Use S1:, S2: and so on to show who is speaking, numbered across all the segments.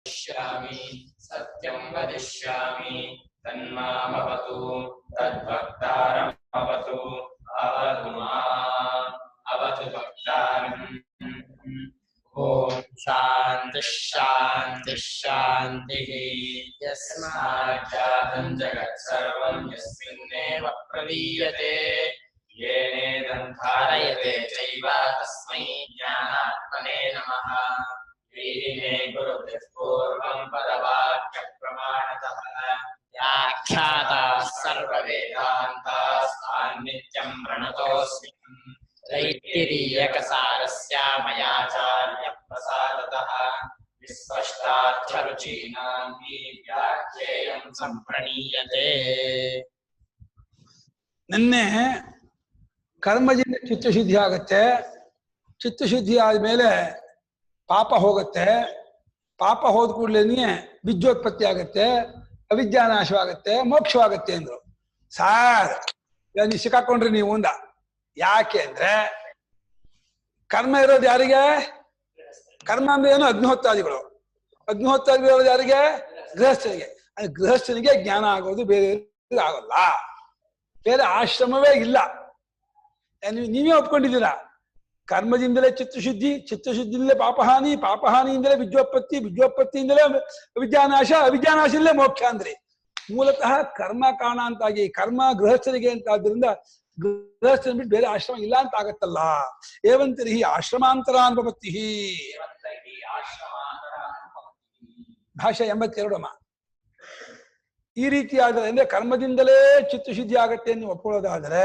S1: वदिष्यामि सत्यं वदिष्यामि तन्मामवतु तद्भक्तारमवतु अवतु माम् अवतु भक्तारम्। ओम शांति शांति शांति। यस्मात् जातं जगत् सर्वं यस्मिन्नेव प्रलीयते येनेदं धारयते चैव तस्मै ज्ञानात्मने नमः। ीरिणे गुरुभ्यः पूर्वं पदवाक्य प्रमाणतः व्याख्याताः सर्ववेदान्तास्तान् नित्यं प्रणतोऽस्मि। तैत्तिरीयकसारस्य मयाचार्यप्रसादतः विस्पष्टार्थरुचीनां व्याख्येयं सम्प्रणीयते।
S2: ನಿನ್ನೆ ಕರ್ಮದಿಂದ ಚಿತ್ತಶುದ್ಧಿ ಆಗುತ್ತೆ. ಚಿತ್ತಶುದ್ಧಿ ಆದ್ಮೇಲೆ ಪಾಪ ಹೋಗುತ್ತೆ. ಪಾಪ ಹೋದ ಕೂಡಲೇ ಬೀಜೋತ್ಪತ್ತಿ ಆಗುತ್ತೆ, ಅವಿದ್ಯಾನಾಶವಾಗುತ್ತೆ, ಮೋಕ್ಷವಾಗುತ್ತೆ ಅಂದ್ರು. ಸಾರ್ ನೀವು ಸಿಕ್ಕಾಕೊಂಡ್ರಿ ನೀವು ಮುಂದ. ಯಾಕೆ ಅಂದ್ರೆ ಕರ್ಮ ಇರೋದು ಯಾರಿಗೆ? ಕರ್ಮ ಅಂದ್ರೆ ಏನು? ಅಗ್ನಿಹೋತ್ರಾದಿಗಳು. ಅಗ್ನಿಹೋತ್ರಾದಿಗಳು ಇರೋದು ಯಾರಿಗೆ? ಗೃಹಸ್ಥನಿಗೆ. ಗೃಹಸ್ಥನಿಗೆ ಜ್ಞಾನ ಆಗೋದು, ಬೇರೆ ಆಗೋಲ್ಲ. ಬೇರೆ ಆಶ್ರಮವೇ ಇಲ್ಲ. ನೀವೇ ಒಪ್ಕೊಂಡಿದ್ದೀರಾ. ಕರ್ಮದಿಂದಲೇ ಚಿತ್ತಶುದ್ಧಿ, ಚಿತ್ತಶುದ್ಧಿಯಿಂದಲೇ ಪಾಪಹಾನಿ, ಪಾಪಹಾನಿಯಿಂದಲೇ ವಿದ್ಯೋತ್ಪತ್ತಿ, ವಿದ್ಯೋತ್ಪತ್ತಿಯಿಂದಲೇ ವಿದ್ಯಾನಾಶ, ಅವಿದ್ಯಾನಾಶದಿಂದಲೇ ಮೋಕ್ಷ ಅಂದ್ರೆ ಮೂಲತಃ ಕರ್ಮ ಕಾರಣ ಅಂತಾಗಿ ಕರ್ಮ ಗೃಹಸ್ಥರಿಗೆ ಅಂತ ಆದ್ರಿಂದ ಗೃಹಸ್ಥನ ಬಿಟ್ಟು ಬೇರೆ ಆಶ್ರಮ ಇಲ್ಲ ಅಂತ ಆಗತ್ತಲ್ಲ. ಏವಂತರಿ ಆಶ್ರಮಾಂತರ ಅನುಪತ್ತಿ. ಭಾಷೆ 82 ಈ ರೀತಿ ಆದ್ರೆ ಅಂದ್ರೆ ಕರ್ಮದಿಂದಲೇ ಚಿತ್ತಶುದ್ಧಿ ಆಗತ್ತೆ ಅಂತ ಒಪ್ಕೊಳ್ಳೋದಾದ್ರೆ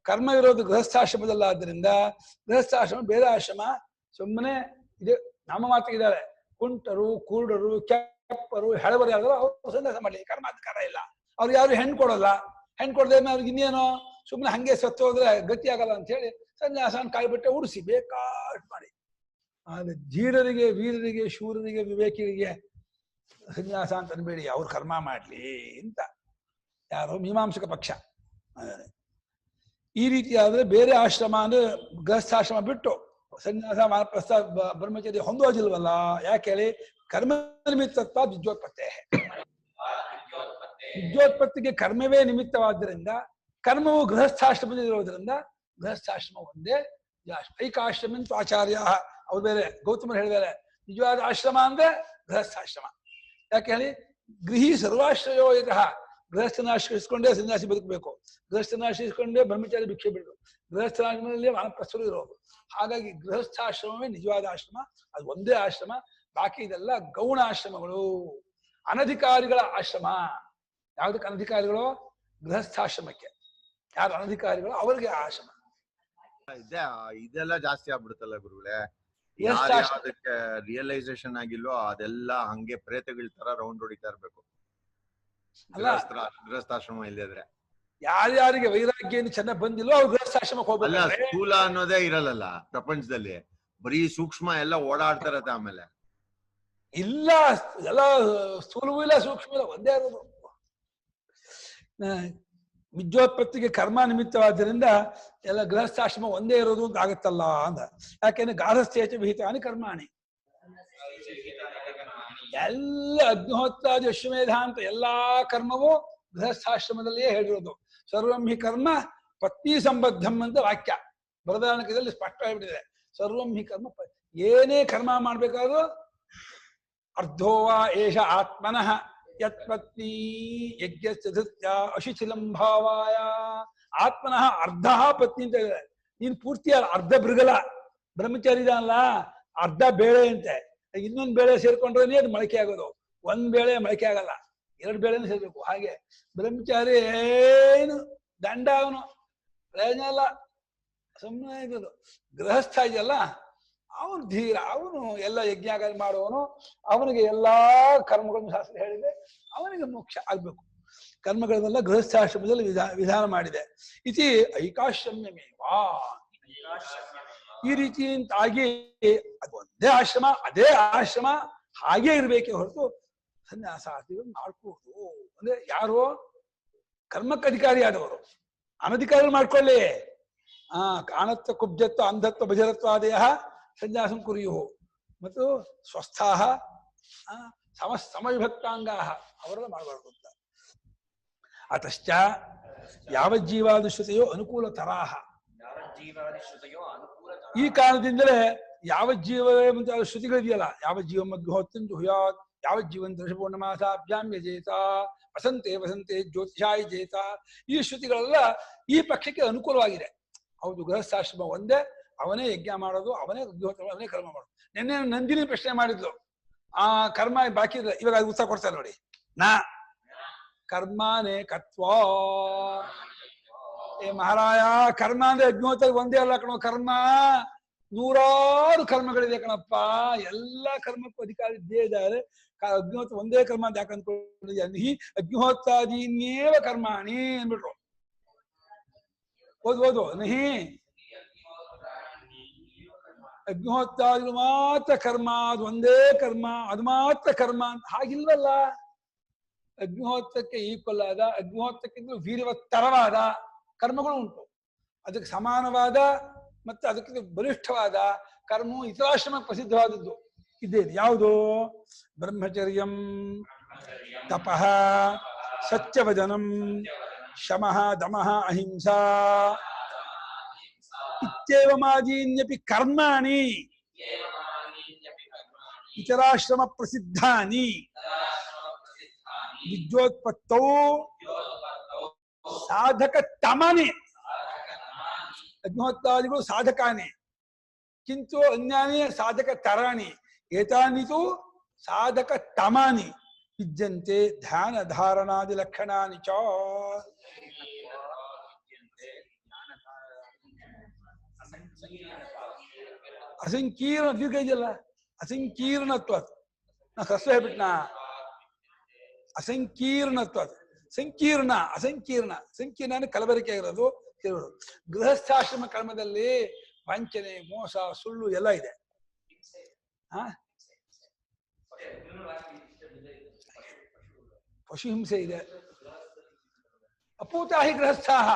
S2: ಕರ್ಮ ಇರೋದು ಗೃಹಸ್ಥಾಶ್ರಮದಲ್ಲಾದ್ರಿಂದ ಗೃಹಸ್ಥಾಶ್ರಮ ಬೇರೆ ಆಶ್ರಮ ಸುಮ್ಮನೆ ಇದೆ. ನಮ್ಮ ಮಾತಿಗಿದ್ದಾರೆ, ಕುಂಟರು, ಕೂಡರು, ಕೆಪ್ಪರು, ಹೆಳವರು ಯಾರು ಅವ್ರು ಸನ್ಯಾಸ ಮಾಡಲಿ, ಕರ್ಮಾಧಿಕಾರ ಇಲ್ಲ. ಅವ್ರು ಯಾರು ಹೆಣ್ಣು ಕೊಡೋಲ್ಲ. ಹೆಣ್ಣು ಕೊಡದೆ ಅವ್ರಿಗೆ ಇನ್ನೇನೋ ಸುಮ್ಮನೆ ಹಂಗೆ ಸತ್ತು ಹೋದ್ರೆ ಗತಿ ಆಗಲ್ಲ ಅಂತ ಹೇಳಿ ಸನ್ಯಾಸನ ಕಾಯಿಬಿಟ್ಟೆ ಉಡಿಸಿ ಬೇಕಾಟ್ ಮಾಡಿ. ಆದ್ರೆ ಧೀರರಿಗೆ, ವೀರರಿಗೆ, ಶೂರರಿಗೆ, ವಿವೇಕಿಗಳಿಗೆ ಸನ್ಯಾಸ ಅಂತ ಅನ್ಬೇಡಿ, ಅವ್ರು ಕರ್ಮ ಮಾಡ್ಲಿ ಅಂತ ಯಾರೋ ಮೀಮಾಂಸಕ ಪಕ್ಷ. ಈ ರೀತಿ ಆದ್ರೆ ಬೇರೆ ಆಶ್ರಮ ಅಂದ್ರೆ ಗೃಹಸ್ಥಾಶ್ರಮ ಬಿಟ್ಟು ಸನ್ಯಾಸ ವಾನಪ್ರಸ್ಥ ಬ್ರಹ್ಮಚರ್ಯ ಹೊಂದೋದಿಲ್ವಲ್ಲ. ಯಾಕೆ ಹೇಳಿ? ಕರ್ಮ ನಿಮಿತ್ತತ್ವ ವಿದ್ಯೋತ್ಪತ್ತೆ. ವಿದ್ಯೋತ್ಪತ್ತಿಗೆ ಕರ್ಮವೇ ನಿಮಿತ್ತವಾದ್ದರಿಂದ ಕರ್ಮವು ಗೃಹಸ್ಥಾಶ್ರಮದಲ್ಲಿರೋದ್ರಿಂದ ಗೃಹಸ್ಥಾಶ್ರಮ ಒಂದೇ. ಐಕಾಶ್ರಮ ಅಂತ ಆಚಾರ್ಯ ಅವ್ರು ಬೇರೆ ಗೌತಮರು ಹೇಳಿದ್ದಾರೆ. ನಿಜವಾದ ಆಶ್ರಮ ಅಂದ್ರೆ ಗೃಹಸ್ಥಾಶ್ರಮ. ಯಾಕೆ ಹೇಳಿ? ಗೃಹಿ ಸರ್ವಾಶ್ರಯೋ ಯತಃ. ಗೃಹಸ್ಥನಾಶ್ರಯಿಸ್ಕೊಂಡೇ ಸನ್ಯಾಸಿ ಬದುಕಬೇಕು, ಗೃಹಸ್ಥನಾಶ್ರಯಿಸ್ಕೊಂಡೇ ಬ್ರಹ್ಮಚಾರಿ ಭಿಕ್ಷೆ ಬಿಡಬೇಕು, ಗೃಹಸ್ಥಾಶ್ರಮದಲ್ಲಿ ವಾನಪ್ರಸ್ಥರು ಇರೋದು. ಹಾಗಾಗಿ ಗೃಹಸ್ಥಾಶ್ರಮವೇ ನಿಜವಾದ ಆಶ್ರಮ. ಅದು ಒಂದೇ ಆಶ್ರಮ. ಬಾಕಿ ಇದೆಲ್ಲ ಗೌಣ ಆಶ್ರಮಗಳು, ಅನಧಿಕಾರಿಗಳ ಆಶ್ರಮ. ಯಾವ್ದಕ್ಕೆ ಅನಧಿಕಾರಿಗಳು? ಗೃಹಸ್ಥಾಶ್ರಮಕ್ಕೆ. ಯಾರು ಅನಧಿಕಾರಿಗಳು ಅವರಿಗೆ ಆಶ್ರಮ.
S3: ಇದೆಲ್ಲ ಜಾಸ್ತಿ ಆಗ್ಬಿಡುತ್ತಲ್ಲ ಗುರುಗಳೇ. ಅದಕ್ಕೆ ರಿಯಲೈಸೇಷನ್ ಆಗಿಲ್ವೋ ಅದೆಲ್ಲ ಹಂಗೆ ಪ್ರೇತಗಳ ತರ ರೌಂಡ್ ಹೊಡಿತಾ ಇರ್ಬೇಕು ಗೃಹಸ್ಥಾಶ್ರಮ ಇಲ್ಲದ್ರೆ.
S2: ಯಾರ್ಯಾರಿಗೆ ವೈರಾಗ್ಯ ಚೆನ್ನಾಗಿ ಬಂದಿಲ್ವೋ ಅವ್ರು ಗೃಹಸ್ಥಾಶ್ರಮಕ್ಕೆ ಹೋಗಲ್ಲ.
S3: ಸ್ಥೂಲ ಅನ್ನೋದೇ ಇರಲ್ಲ ಪ್ರಪಂಚದಲ್ಲಿ, ಬರೀ ಸೂಕ್ಷ್ಮ ಎಲ್ಲ ಓಡಾಡ್ತಾ ಇರತ್ತೆ. ಆಮೇಲೆ
S2: ಇಲ್ಲ, ಎಲ್ಲ ಸ್ಥೂಲವೂ ಇಲ್ಲ ಸೂಕ್ಷ್ಮ ಇಲ್ಲ, ಒಂದೇ ಇರೋದು. ವಿದ್ಯೋತ್ಪತ್ತಿಗೆ ಕರ್ಮ ನಿಮಿತ್ತವಾದ್ದರಿಂದ ಎಲ್ಲ ಗೃಹಸ್ಥಾಶ್ರಮ ಒಂದೇ ಇರೋದು ಅಂತ ಆಗತ್ತಲ್ಲ ಅಂದ. ಯಾಕೆಂದ್ರೆ ಗಾರ್ಹಸ್ಥ್ಯೇಚ ವಿಹಿತಾನಿ ಕರ್ಮಾಣಿ. ಎಲ್ಲ ಅಗ್ನಿಹೋತ್ರಾದಿ ಅಶ್ವಮೇಧ ಅಂತ ಎಲ್ಲಾ ಕರ್ಮವು ಗೃಹಸ್ಥಾಶ್ರಮದಲ್ಲಿಯೇ ಹೇಳಿರೋದು. ಸರ್ವಂ ಹಿ ಕರ್ಮ ಪತ್ನಿ ಸಂಬದ್ಧಂ ಅಂತ ವಾಕ್ಯ ಬೃಹದಾರಣ್ಯಕದಲ್ಲಿ ಸ್ಪಷ್ಟವಾಗಿಬಿಟ್ಟಿದೆ. ಸರ್ವಂ ಹಿ ಕರ್ಮ, ಏನೇ ಕರ್ಮ ಮಾಡ್ಬೇಕಾದ್ರೂ ಅರ್ಧೋವಾ ಏಷ ಆತ್ಮನಃ ಯತ್ಪತ್ನಿ ಯಜ್ಞ ಅಶಿಥಿಲಂ ಭಾವಾಯ. ಆತ್ಮನಃ ಅರ್ಧ ಪತ್ನಿ ಅಂತ ಹೇಳಿದೆ. ನೀನ್ ಪೂರ್ತಿ ಅರ್ಧ ಬೃಗಲ ಬ್ರಹ್ಮಚಾರಿ ಇದಾನಲ್ಲ, ಅರ್ಧ ಬೇಳೆ ಅಂತೆ. ಇನ್ನೊಂದು ಬೇಳೆ ಸೇರ್ಕೊಂಡ್ರೆ ಅದು ಮೊಳಕೆ ಆಗೋದು. ಒಂದ್ ಬೇಳೆ ಮೊಳಕೆ ಆಗಲ್ಲ, 2 ಬೇಳೆನೂ ಸೇರ್ಬೇಕು. ಹಾಗೆ ಬ್ರಹ್ಮಚಾರಿ ಏನು ದಂಡ, ಅವನು ಪ್ರಯೋಜನ ಇಲ್ಲ, ಸುಮ್ಮನೆ ಇರೋದು. ಗೃಹಸ್ಥ ಇದೆಯಲ್ಲ ಅವನು ಧೀರ, ಅವನು ಎಲ್ಲ ಯಜ್ಞಾಗ ಮಾಡುವವನು. ಅವನಿಗೆ ಎಲ್ಲಾ ಕರ್ಮಗಳನ್ನು ಶಾಸ್ತ್ರ ಹೇಳಿದೆ, ಅವನಿಗೆ ಮೋಕ್ಷ ಆಗ್ಬೇಕು. ಕರ್ಮಗಳನ್ನೆಲ್ಲ ಗೃಹಸ್ಥಾಶ್ರಮದಲ್ಲಿ ವಿಧಾನ ಮಾಡಿದೆ. ಇತಿ ಐಕಾಶ್ರಮ್ಯಮೇವಾ. ಈ ರೀತಿ ಅಂತಾಗಿ ಅದು ಒಂದೇ ಆಶ್ರಮ, ಅದೇ ಆಶ್ರಮ ಹಾಗೇ ಇರ್ಬೇಕೆ ಹೊರತು ಸನ್ಯಾಸಾರ್ಥಿಗಳು ಮಾಡ್ಕೋದು ಅಂದ್ರೆ ಯಾರು? ಕರ್ಮಕ್ಕೆ ಅಧಿಕಾರಿಯಾದವರು. ಅನಧಿಕಾರಿಗಳು ಮಾಡ್ಕೊಳ್ಳಿ. ಕಾಣತ್ವ ಕುಬ್ಜತ್ವ ಅಂಧತ್ವ ಬಜರತ್ವಾದಯ ಸನ್ಯಾಸಂ ಕುರಿಯು ಮತ್ತು ಸ್ವಸ್ಥಾಹ ಸಮವಿಭಕ್ತಾಂಗ ಅವರೆಲ್ಲ ಮಾಡಬಾರ್ದು ಅಂತ. ಅತಶ್ಚ ಯಾವಜ್ಜೀವಾದಿಶ್ರುತೆಯೋ ಅನುಕೂಲತರಾಹ. ಈ ಕಾರಣದಿಂದಲೇ ಯಾವ ಜೀವವೇ ಮುಂತಾದ ಶ್ರುತಿಗಳಿದೆಯಲ್ಲ, ಯಾವ ಜೀವ ಮಧ್ಯೋತ್ತಂ ಜುಹುಯಾತ್, ಯಾವ ಜೀವನ್ ದರ್ಶಪೂರ್ಣಮಾಸಾಭ್ಯಾಂ ಯಜೇತ, ವಸಂತೆ ವಸಂತೆ ಜ್ಯೋತಿಷಾಯಿ ಜೇತ, ಈ ಶ್ರುತಿಗಳೆಲ್ಲ ಈ ಪಕ್ಷಕ್ಕೆ ಅನುಕೂಲವಾಗಿದೆ. ಹೌದು, ಗೃಹಸ್ಥಾಶ್ರಮ ಒಂದೇ, ಅವನೇ ಯಜ್ಞ ಮಾಡೋದು, ಅವನೇ ಅಗ್ನಿಹೋತ್ರ, ಅವನೇ ಕರ್ಮ ಮಾಡೋದು. ನಿನ್ನೆ ನಂದಿನಿ ಪ್ರಶ್ನೆ ಮಾಡಿದ್ಲು, ಆ ಕರ್ಮ ಬಾಕಿ ಇದೆ, ಇವಾಗ ಅದು ಉತ್ತರ ಕೊಡ್ತಾರೆ ನೋಡಿ. ನಾ ಕರ್ಮಾನೇ ಕತ್ವಾ. ಏ ಮಹಾರಾಯ, ಕರ್ಮ ಅಂದ್ರೆ ಅಗ್ನಿಹೋತ್ರ ಒಂದೇ ಅಲ್ಲ ಕಣೋ, ಕರ್ಮ ನೂರಾರು ಕರ್ಮಗಳಿದೆ ಕಣಪ್ಪ. ಎಲ್ಲಾ ಕರ್ಮಕ್ಕೂ ಅಧಿಕಾರ ಇದ್ದೇ ಇದ್ದಾರೆ. ಅಗ್ನಿಹೋತ್ರ ಒಂದೇ ಕರ್ಮ ಅಂತ ಯಾಕೆ ಅಂದ್ಕೊಂಡಿದ್ಯಾ? ಹಿ ಅಗ್ನಿಹೋತ್ರಾದೀನ್ಯೇವ ಕರ್ಮಾಣಿ ಅಂದ್ಬಿಟ್ರು. ಓದು ನಹಿ ಅಗ್ನಿಹೋತ್ರಾದಿಗಳು ಮಾತ್ರ ಕರ್ಮ, ಅದು ಒಂದೇ ಕರ್ಮ, ಅದು ಮಾತ್ರ ಕರ್ಮ ಅಂತ ಹಾಗಿಲ್ವಲ್ಲ. ಅಗ್ನಿಹೋತ್ರಕ್ಕೆ ಈಕ್ವಲ್ ಆದ, ಅಗ್ನಿಹೋತ್ರಕ್ಕಿಂತ ವೀರ್ಯವತ್ತರವಾದ ಕರ್ಮಗಳು ಉಂಟು. ಅದಕ್ಕೆ ಸಮಾನವಾದ ಮತ್ತೆ ಅದಕ್ಕಿಂತ ಬಲಿಷ್ಠವಾದ ಕರ್ಮವು ಇತರಾಶ್ರಮಕ್ಕೆ ಪ್ರಸಿದ್ಧವಾದದ್ದು ಇದೇ. ಯಾವುದು? ಬ್ರಹ್ಮಚರ್ಯಂ, ತಪಃ, ಸತ್ಯವದನಂ, ಶಮಃ, ದಮಃ, ಅಹಿಂಸಾ ಇತ್ಯೇವಮಾದೀನ್ಯಪಿ ಕರ್ಮಾಣಿ ಇತರಾಶ್ರಮ ಪ್ರಸಿದ್ಧಾನಿ ವಿದ್ಯೋತ್ಪತ್ತೌ ಸಾಧಕ ತಮನೆ. ಅಗ್ನಿಹೋತ್ರಾದಿಗಳು ಸಾಧಕಾನಿ, ಕಿಂತು ಅನ್ಯಾನಿ ಸಾಧಕ ತರಾಣಿ, ಏತಾನಿತು ಸಾಧಕ ತಮಾನಿ ವಿದ್ಯಂತೆ ಧ್ಯಾನ ಧಾರಣಾದಿ ಲಕ್ಷಣಾನಿ ಚ. ಅಸಂಕೀರ್ಣ ದೀರ್ಘ ಇದೆಯಲ್ಲ, ಅಸಂಕೀರ್ಣತ್ವ. ನಾ ಹ್ರಸ್ವ ಹೇಳ್ಬಿಟ್ನಾ? ಅಸಂಕೀರ್ಣತ್ವ, ಸಂಕೀರ್ಣ, ಅಸಂಕೀರ್ಣ. ಸಂಕೀರ್ಣ ಅಂದ್ರೆ ಕಲಬೆರಕೆ ಆಗಿರೋದು. ಗೃಹಸ್ಥಾಶ್ರಮ ಕರ್ಮದಲ್ಲಿ ವಂಚನೆ, ಮೋಸ, ಸುಳ್ಳು ಎಲ್ಲ ಇದೆ. ಪಶು ಹಿಂಸೆ ಇದೆ. ಅಪೂತಾಹಿ ಗೃಹಸ್ಥಾಹ.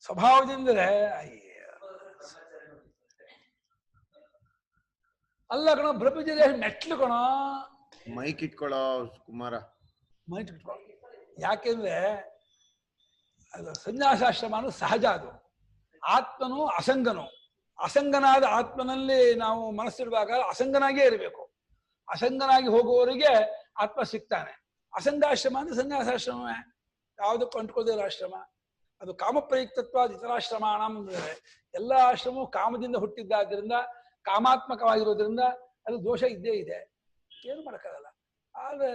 S2: ಸ್ವಭಾವದಿಂದಲೇ ಅಲ್ಲ ಕಣ, ಬ್ರಹ್ಮಚರ್ಯ ಮೆಟ್ಲು ಕಣ.
S3: ಮೈಕ್ ಇಟ್ಕೊಳ್ಳೋ ಕುಮಾರ,
S2: ಮೈಕ್ ಇಟ್ಕೊಳ್ಳೋ. ಯಾಕೆಂದ್ರೆ ಅದು ಸನ್ಯಾಸಾಶ್ರಮ ಅನ್ನೋದು ಸಹಜ. ಅದು ಆತ್ಮನು ಅಸಂಗನು. ಅಸಂಗನಾದ ಆತ್ಮನಲ್ಲಿ ನಾವು ಮನಸ್ಸಿಡುವಾಗ ಅಸಂಗನಾಗೇ ಇರಬೇಕು. ಅಸಂಗನಾಗಿ ಹೋಗುವವರಿಗೆ ಆತ್ಮ ಸಿಗ್ತಾನೆ. ಅಸಂಗಾಶ್ರಮ ಅಂದ್ರೆ ಸನ್ಯಾಸಾಶ್ರಮವೇ, ಯಾವುದಕ್ಕೂ ಅಂಟ್ಕೊಳ್ಳೋದಿರೋ ಆಶ್ರಮ. ಅದು ಕಾಮಪ್ರಯುಕ್ತತ್ವ ಇತರಾಶ್ರಮಾಣ ಅಂದ್ರೆ ಎಲ್ಲ ಆಶ್ರಮವು ಕಾಮದಿಂದ ಹುಟ್ಟಿದ್ದಾದ್ರಿಂದ, ಕಾಮಾತ್ಮಕವಾಗಿರೋದ್ರಿಂದ ಅದು ದೋಷ ಇದ್ದೇ ಇದೆ, ಏನು ಮಾಡೋಕ್ಕಾಗಲ್ಲ. ಆದ್ರೆ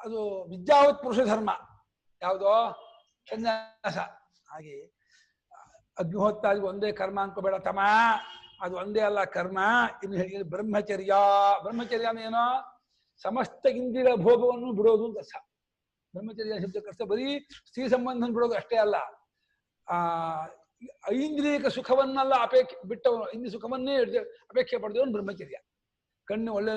S2: ಅದು ವಿದ್ಯಾವತ್ ಪುರುಷ ಧರ್ಮ ಯಾವುದೋ ಸನ್ಯಾಸ. ಹಾಗೆ ಅಗ್ನಿಹೋತ್ರಾದಿ ಒಂದೇ ಕರ್ಮ ಅನ್ಕೋಬೇಡ ತಮ, ಅದು ಒಂದೇ ಅಲ್ಲ ಕರ್ಮ. ಇನ್ನು ಹೇಳಿ ಬ್ರಹ್ಮಚರ್ಯ. ಬ್ರಹ್ಮಚರ್ಯ ಏನೋ ಸಮಸ್ತ ಇಂದ್ರಿಯ ಭೋಗವನ್ನು ಬಿಡೋದು ಅಂತ ಅರ್ಥ. ಬ್ರಹ್ಮಚರ್ಯ ಶಬ್ದಕ್ಕರ್ಥ ಬರೀ ಸ್ತ್ರೀ ಸಂಬಂಧ ಬಿಡೋದು ಅಷ್ಟೇ ಅಲ್ಲ. ಐಂದ್ರಿಯಕ ಸುಖವನ್ನೆಲ್ಲ ಬಿಟ್ಟವನು, ಇಂದ್ರಿಯ ಸುಖವನ್ನೇ ಅಪೇಕ್ಷೆ ಪಡೆದವನು ಬ್ರಹ್ಮಚರ್ಯ. ಕಣ್ಣು ಒಳ್ಳೆ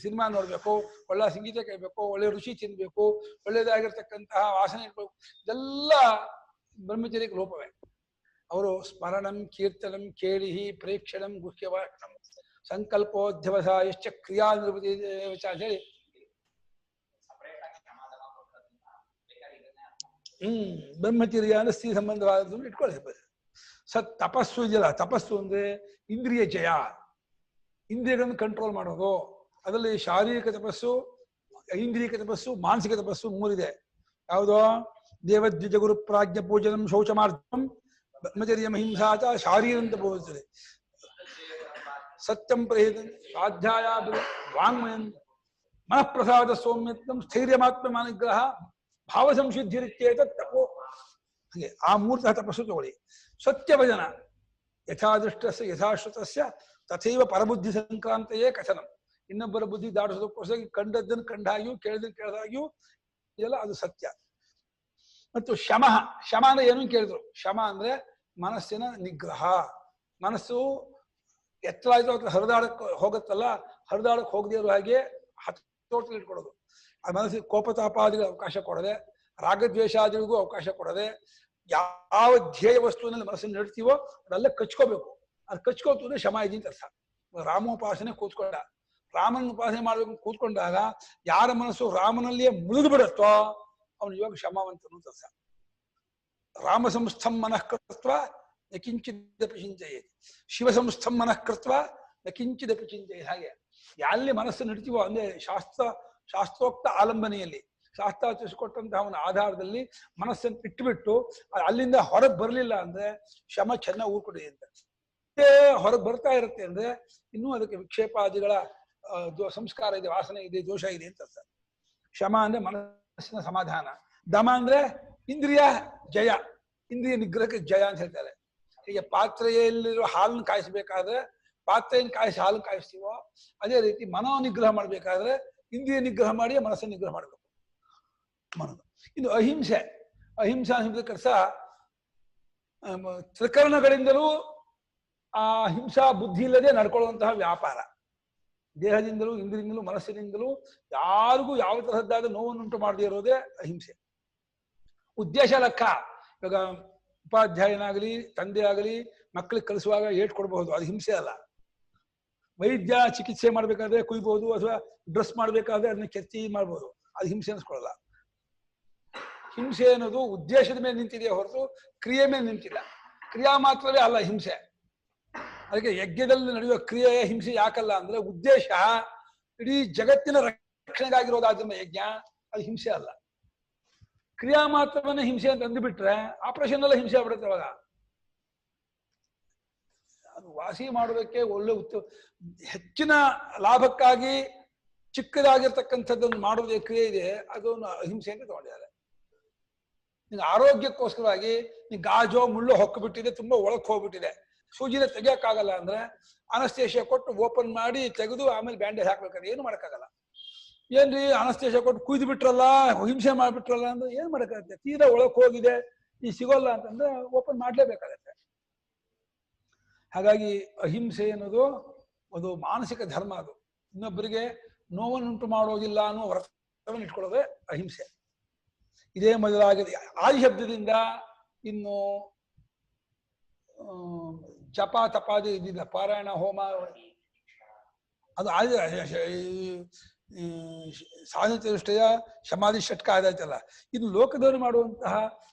S2: ಸಿನಿಮಾ ನೋಡ್ಬೇಕು, ಒಳ್ಳೆ ಸಂಗೀತ ಕೇಳಬೇಕು, ಒಳ್ಳೆ ರುಚಿ ತಿನ್ಬೇಕು, ಒಳ್ಳೇದಾಗಿರ್ತಕ್ಕಂತಹ ವಾಸನೆ ಇರ್ಬೇಕು, ಇದೆಲ್ಲ ಬ್ರಹ್ಮಚರ್ಯಕ್ಕೆ ಲೋಪವೇ. ಅವರು ಸ್ಮರಣಂ, ಕೀರ್ತನಂ, ಕೇಳಿಹಿ, ಪ್ರೇಕ್ಷಣಂ, ಗುಹ್ಯವಾಕ್ನಂ, ಸಂಕಲ್ಪೋಧ್ಯವಸಾಯಶ್ಚ ಕ್ರಿಯಾ ನಿವೃತ್ತಿ ಹೇಳಿ ಬ್ರಹ್ಮಚರ್ಯ ಅಂದ್ರೆ ಸ್ತ್ರೀ ಸಂಬಂಧವಾದದ್ದು ಇಟ್ಕೊಳ್ಳಿ. ತಪಸ್ಸು ಇದೆಯಲ್ಲ, ತಪಸ್ಸು ಅಂದ್ರೆ ಇಂದ್ರಿಯ ಜಯ, ಇಂದ್ರಿಯಗಳನ್ನು ಕಂಟ್ರೋಲ್ ಮಾಡೋದು. ಅದರಲ್ಲಿ ಶಾರೀರಿಕ ತಪಸ್ಸು, ಐಂದ್ರಿಕ ತಪಸ್ಸು, ಮಾನಸಿಕ ತಪಸ್ಸು ಮೂರಿದೆ. ಯಾವುದೋ ದೇವದ್ವಿಜ ಗುರು ಪ್ರಾಜ್ಞ ಪೂಜನಂ ಶೌಚಮಾರ್ಜನಂ ಬ್ರಹ್ಮಚರ್ಯ ಅಹಿಂಸಾಚ ಶಾರೀರಂತ ಬೋಧಿಸುತ್ತದೆ. ಸತ್ಯಂ ಪ್ರಹೇತ ಸ್ವಾಧ್ಯಾಯ ವಾಂಗ್ಮಯಂ ಮನಃಪ್ರಸಾದ ಸೌಮ್ಯತ್ವಂ ಸ್ಥೈರ್ಯಮಾತ್ಮ ಮಾನಿಗ್ರಹ ಭಾವ ಸಂಶುದ್ಧಿರಿತ್ಯೇತ ತಪೋ. ಹಾಗೆ ಆ ಮೂರ್ತ ತಪಸ್ಸು ತಗೊಳ್ಳಿ. ಸತ್ಯವಚನ ಯಥಾದೃಷ್ಟಸ್ಯ ಯಥಾಶ್ರುತಸ್ಯ ತಥೈವ ಪರಬುದ್ಧಿ ಸಂಕ್ರಾಂತೆಯೇ ಕಥನಂ. ಇನ್ನೊಬ್ಬರ ಬುದ್ಧಿ ದಾಟಿಸೋದಕ್ಕೋಸ್ಕರ ಕಂಡದ್ದನ್ನು ಕಂಡಾಗಿಯೂ ಕೇಳಿದನ್ನು ಕೇಳಿದಾಗಿಯೂ ಇದೆಲ್ಲ ಅದು ಸತ್ಯ. ಮತ್ತು ಶಮ. ಶಮ ಅಂದ್ರೆ ಏನು ಕೇಳಿದ್ರು. ಶಮ ಅಂದ್ರೆ ಮನಸ್ಸಿನ ನಿಗ್ರಹ. ಮನಸ್ಸು ಎತ್ತಲಾಯ್ತು ಅಥವಾ ಹರಿದಾಡಕ್ಕೆ ಹೋಗುತ್ತಲ್ಲ, ಹರಿದಾಡಕ್ಕೆ ಹೋಗದೇ ಇರೋ ಹಾಗೆ ಹತೋಟಲ್ಲಿ ಇಟ್ಕೊಡೋದು. ಆ ಮನಸ್ಸಿಗೆ ಕೋಪತಾಪಾದಿಗಳು ಅವಕಾಶ ಕೊಡದೆ, ರಾಗದ್ವೇಷಾದಿಗಳಿಗೂ ಅವಕಾಶ ಕೊಡದೆ, ಯಾವ ಧ್ಯೇಯ ವಸ್ತುವಿನಲ್ಲಿ ಮನಸ್ಸನ್ನು ನಡ್ತೀವೋ ಅದೆಲ್ಲ ಕಚ್ಕೋಬೇಕು. ಅದು ಕಚ್ಕೋತು ಅಂದ್ರೆ ಶಮ ಇದೆ ಅಂತ ಅರ್ಥ. ರಾಮೋಪಾಸನೆ ಕೂತ್ಕೊಂಡ. ರಾಮನ ಉಪಾಸನೆ ಮಾಡ್ಬೇಕು ಕೂತ್ಕೊಂಡಾಗ ಯಾರ ಮನಸ್ಸು ರಾಮನಲ್ಲಿಯೇ ಮುಳುಗು ಬಿಡುತ್ತೋ ಅವನು ಇವಾಗ ಕ್ಷಮಾವಂತನು ಅಂತ. ರಾಮ ಸಂಸ್ಥಂ ಮನಃ ಕೃತ್ವ ನ ಕಿಂಚಿದಪಿ ಚಿಂತೆಯೇತಿ, ಶಿವ ಸಂಸ್ಥಂ ಮನಃ ಕೃತ್ವ ನ ಕಿಂಚಿದಪಿ ಚಿಂತೆಯೇತಿ. ಹಾಗೆ ಎಲ್ಲಿ ಮನಸ್ಸು ನಡ್ತೀವೋ ಅಂದ್ರೆ ಶಾಸ್ತ್ರೋಕ್ತ ಆಲಂಬನೆಯಲ್ಲಿ ಶಾಸ್ತ್ರ ತಿಳಿಸಿಕೊಟ್ಟಂತಹ ಅವನ ಆಧಾರದಲ್ಲಿ ಮನಸ್ಸನ್ನು ಇಟ್ಟುಬಿಟ್ಟು ಅಲ್ಲಿಂದ ಹೊರಗೆ ಬರಲಿಲ್ಲ ಅಂದ್ರೆ ಶಮ ಚೆನ್ನಾಗಿ ಊರ್ಕೊಡಿ ಅಂತ. ಹೊರಗೆ ಬರ್ತಾ ಇರುತ್ತೆ ಅಂದ್ರೆ ಇನ್ನೂ ಅದಕ್ಕೆ ವಿಕ್ಷೇಪಾದಿಗಳ ಸಂಸ್ಕಾರ ಇದೆ, ವಾಸನೆ ಇದೆ, ದೋಷ ಇದೆ ಅಂತ ಅರ್ಥ. ಶಮ ಅಂದ್ರೆ ಮನಸ್ಸಿನ ಸಮಾಧಾನ, ದಮ ಅಂದ್ರೆ ಇಂದ್ರಿಯ ಜಯ, ಇಂದ್ರಿಯ ನಿಗ್ರಹಕ್ಕೆ ಜಯ ಅಂತ ಹೇಳ್ತಾರೆ. ಹೀಗೆ ಪಾತ್ರೆಯಲ್ಲಿರೋ ಹಾಲನ್ನು ಕಾಯಿಸ್ಬೇಕಾದ್ರೆ ಪಾತ್ರೆಯನ್ನು ಕಾಯಿಸಿ ಹಾಲನ್ನು ಕಾಯಿಸ್ತೀವೋ ಅದೇ ರೀತಿ ಮನೋ ನಿಗ್ರಹ ಮಾಡ್ಬೇಕಾದ್ರೆ ಇಂದ್ರಿಯ ನಿಗ್ರಹ ಮಾಡಿ ಮನಸ್ಸನ್ನು ನಿಗ್ರಹ ಮಾಡಬೇಕು ಮನದ. ಇನ್ನು ಅಹಿಂಸೆ, ಅಹಿಂಸಾ ಕರ್ಸ ತ್ರಿಕರಣಗಳಿಂದಲೂ ಆ ಹಿಂಸಾ ಬುದ್ಧಿ ಇಲ್ಲದೆ ನಡ್ಕೊಳ್ಳುವಂತಹ ವ್ಯಾಪಾರ. ದೇಹದಿಂದಲೂ ಇಂದ್ರಿಯಿಂದಲೂ ಮನಸ್ಸಿನಿಂದಲೂ ಯಾರಿಗೂ ಯಾವ ತರಹದ್ದಾದ ನೋವನ್ನುಂಟು ಮಾಡದೇ ಇರೋದೇ ಅಹಿಂಸೆ. ಉದ್ದೇಶ ಲೆಕ್ಕ. ಇವಾಗ ಉಪಾಧ್ಯಾಯನಾಗಲಿ ತಂದೆ ಆಗಲಿ ಮಕ್ಕಳಿಗೆ ಕಲಿಸುವಾಗ ಏಟ್ ಕೊಡಬಹುದು, ಅದು ಹಿಂಸೆ ಅಲ್ಲ. ವೈದ್ಯ ಚಿಕಿತ್ಸೆ ಮಾಡ್ಬೇಕಾದ್ರೆ ಕುಯ್ಬಹುದು, ಅಥವಾ ಡ್ರೆಸ್ ಮಾಡ್ಬೇಕಾದ್ರೆ ಅದನ್ನ ಕೆತ್ತಿ ಮಾಡ್ಬೋದು, ಅದು ಹಿಂಸೆ ಅನ್ಸ್ಕೊಳ್ಳಲ್ಲ. ಹಿಂಸೆ ಅನ್ನೋದು ಉದ್ದೇಶದ ಮೇಲೆ ನಿಂತಿದೆಯೇ ಹೊರತು ಕ್ರಿಯೆ ಮೇಲೆ ನಿಂತಿಲ್ಲ. ಕ್ರಿಯಾ ಮಾತ್ರವೇ ಅಲ್ಲ ಹಿಂಸೆ. ಅದಕ್ಕೆ ಯಜ್ಞದಲ್ಲಿ ನಡೆಯುವ ಕ್ರಿಯೆಯ ಹಿಂಸೆ ಯಾಕಲ್ಲ ಅಂದ್ರೆ ಉದ್ದೇಶ ಇಡೀ ಜಗತ್ತಿನ ರಕ್ಷಣೆಗಾಗಿರೋದಾದ್ರಿಂದ ಯಜ್ಞ, ಅದು ಹಿಂಸೆ ಅಲ್ಲ. ಕ್ರಿಯಾ ಮಾತ್ರವನ್ನ ಹಿಂಸೆ ಅಂತ ಅಂದುಬಿಟ್ರೆ ಆಪರೇಷನ್ ಎಲ್ಲ ಹಿಂಸೆ ಆಗ್ಬಿಡುತ್ತೆ. ಅವಾಗ ಅದು ವಾಸಿ ಮಾಡೋದಕ್ಕೆ ಒಳ್ಳೆ ಹೆಚ್ಚಿನ ಲಾಭಕ್ಕಾಗಿ ಚಿಕ್ಕದಾಗಿರ್ತಕ್ಕಂಥದ್ದನ್ನು ಮಾಡೋದೇ ಕ್ರಿಯೆ ಇದೆ, ಅದನ್ನು ಅಹಿಂಸೆ ಅಂತ ತಗೊಂಡಿದ್ದಾರೆ. ನಿಂಗೆ ಆರೋಗ್ಯಕ್ಕೋಸ್ಕರವಾಗಿ ನೀ ಗಾಜೋ ಮುಳ್ಳು ಹೊಕ್ಕು ಬಿಟ್ಟಿದೆ, ತುಂಬಾ ಒಳಕ್ ಹೋಗ್ಬಿಟ್ಟಿದೆ, ಸೂಜಿನ ತೆಗಿಯಕ್ಕಾಗಲ್ಲ ಅಂದ್ರೆ ಅನಸ್ತೇಷಿಯಾ ಕೊಟ್ಟು ಓಪನ್ ಮಾಡಿ ತೆಗೆದು ಆಮೇಲೆ ಬ್ಯಾಂಡೇಜ್ ಹಾಕ್ಬೇಕಾದ್ರೆ ಏನು ಮಾಡೋಕ್ಕಾಗಲ್ಲ. ಏನ್ರಿ ಅನಸ್ತೇಷಿಯಾ ಕೊಟ್ಟು ಕುಯ್ದು ಬಿಟ್ರಲ್ಲ, ಹಿಂಸೆ ಮಾಡ್ಬಿಟ್ರಲ್ಲ ಅಂದ್ರೆ ಏನ್ ಮಾಡೋಕ್ಕಾಗತ್ತೆ? ತೀರಾ ಒಳಕ್ ಹೋಗಿದೆ, ಈ ಸಿಗೋಲ್ಲ ಅಂತಂದ್ರೆ ಓಪನ್ ಮಾಡ್ಲೇಬೇಕಾಗತ್ತೆ. ಹಾಗಾಗಿ ಅಹಿಂಸೆ ಅನ್ನೋದು ಒಂದು ಮಾನಸಿಕ ಧರ್ಮ. ಅದು ಇನ್ನೊಬ್ಬರಿಗೆ ನೋವನ್ನುಂಟು ಮಾಡೋದಿಲ್ಲ ಅನ್ನೋ ವ್ರತವನ್ನು ಇಟ್ಕೊಳ್ಳೋದೇ ಅಹಿಂಸೆ. ಇದೇ ಮೊದಲಾಗಿದೆ. ಆದಿ ಶಬ್ದದಿಂದ ಇನ್ನು ಜಪ ತಪಾದಿ ಇದ್ದಿಲ್ಲ, ಪಾರಾಯಣ ಹೋಮ ಅದು ಆದಿ ಸಾಧಿತ ದೃಷ್ಟಿಯ ಸಮಾಧಿ ಷಟ್ಕ ಆದಾಯ್ತಲ್ಲ. ಇನ್ನು ಲೋಕದವರು ಮಾಡುವಂತಹ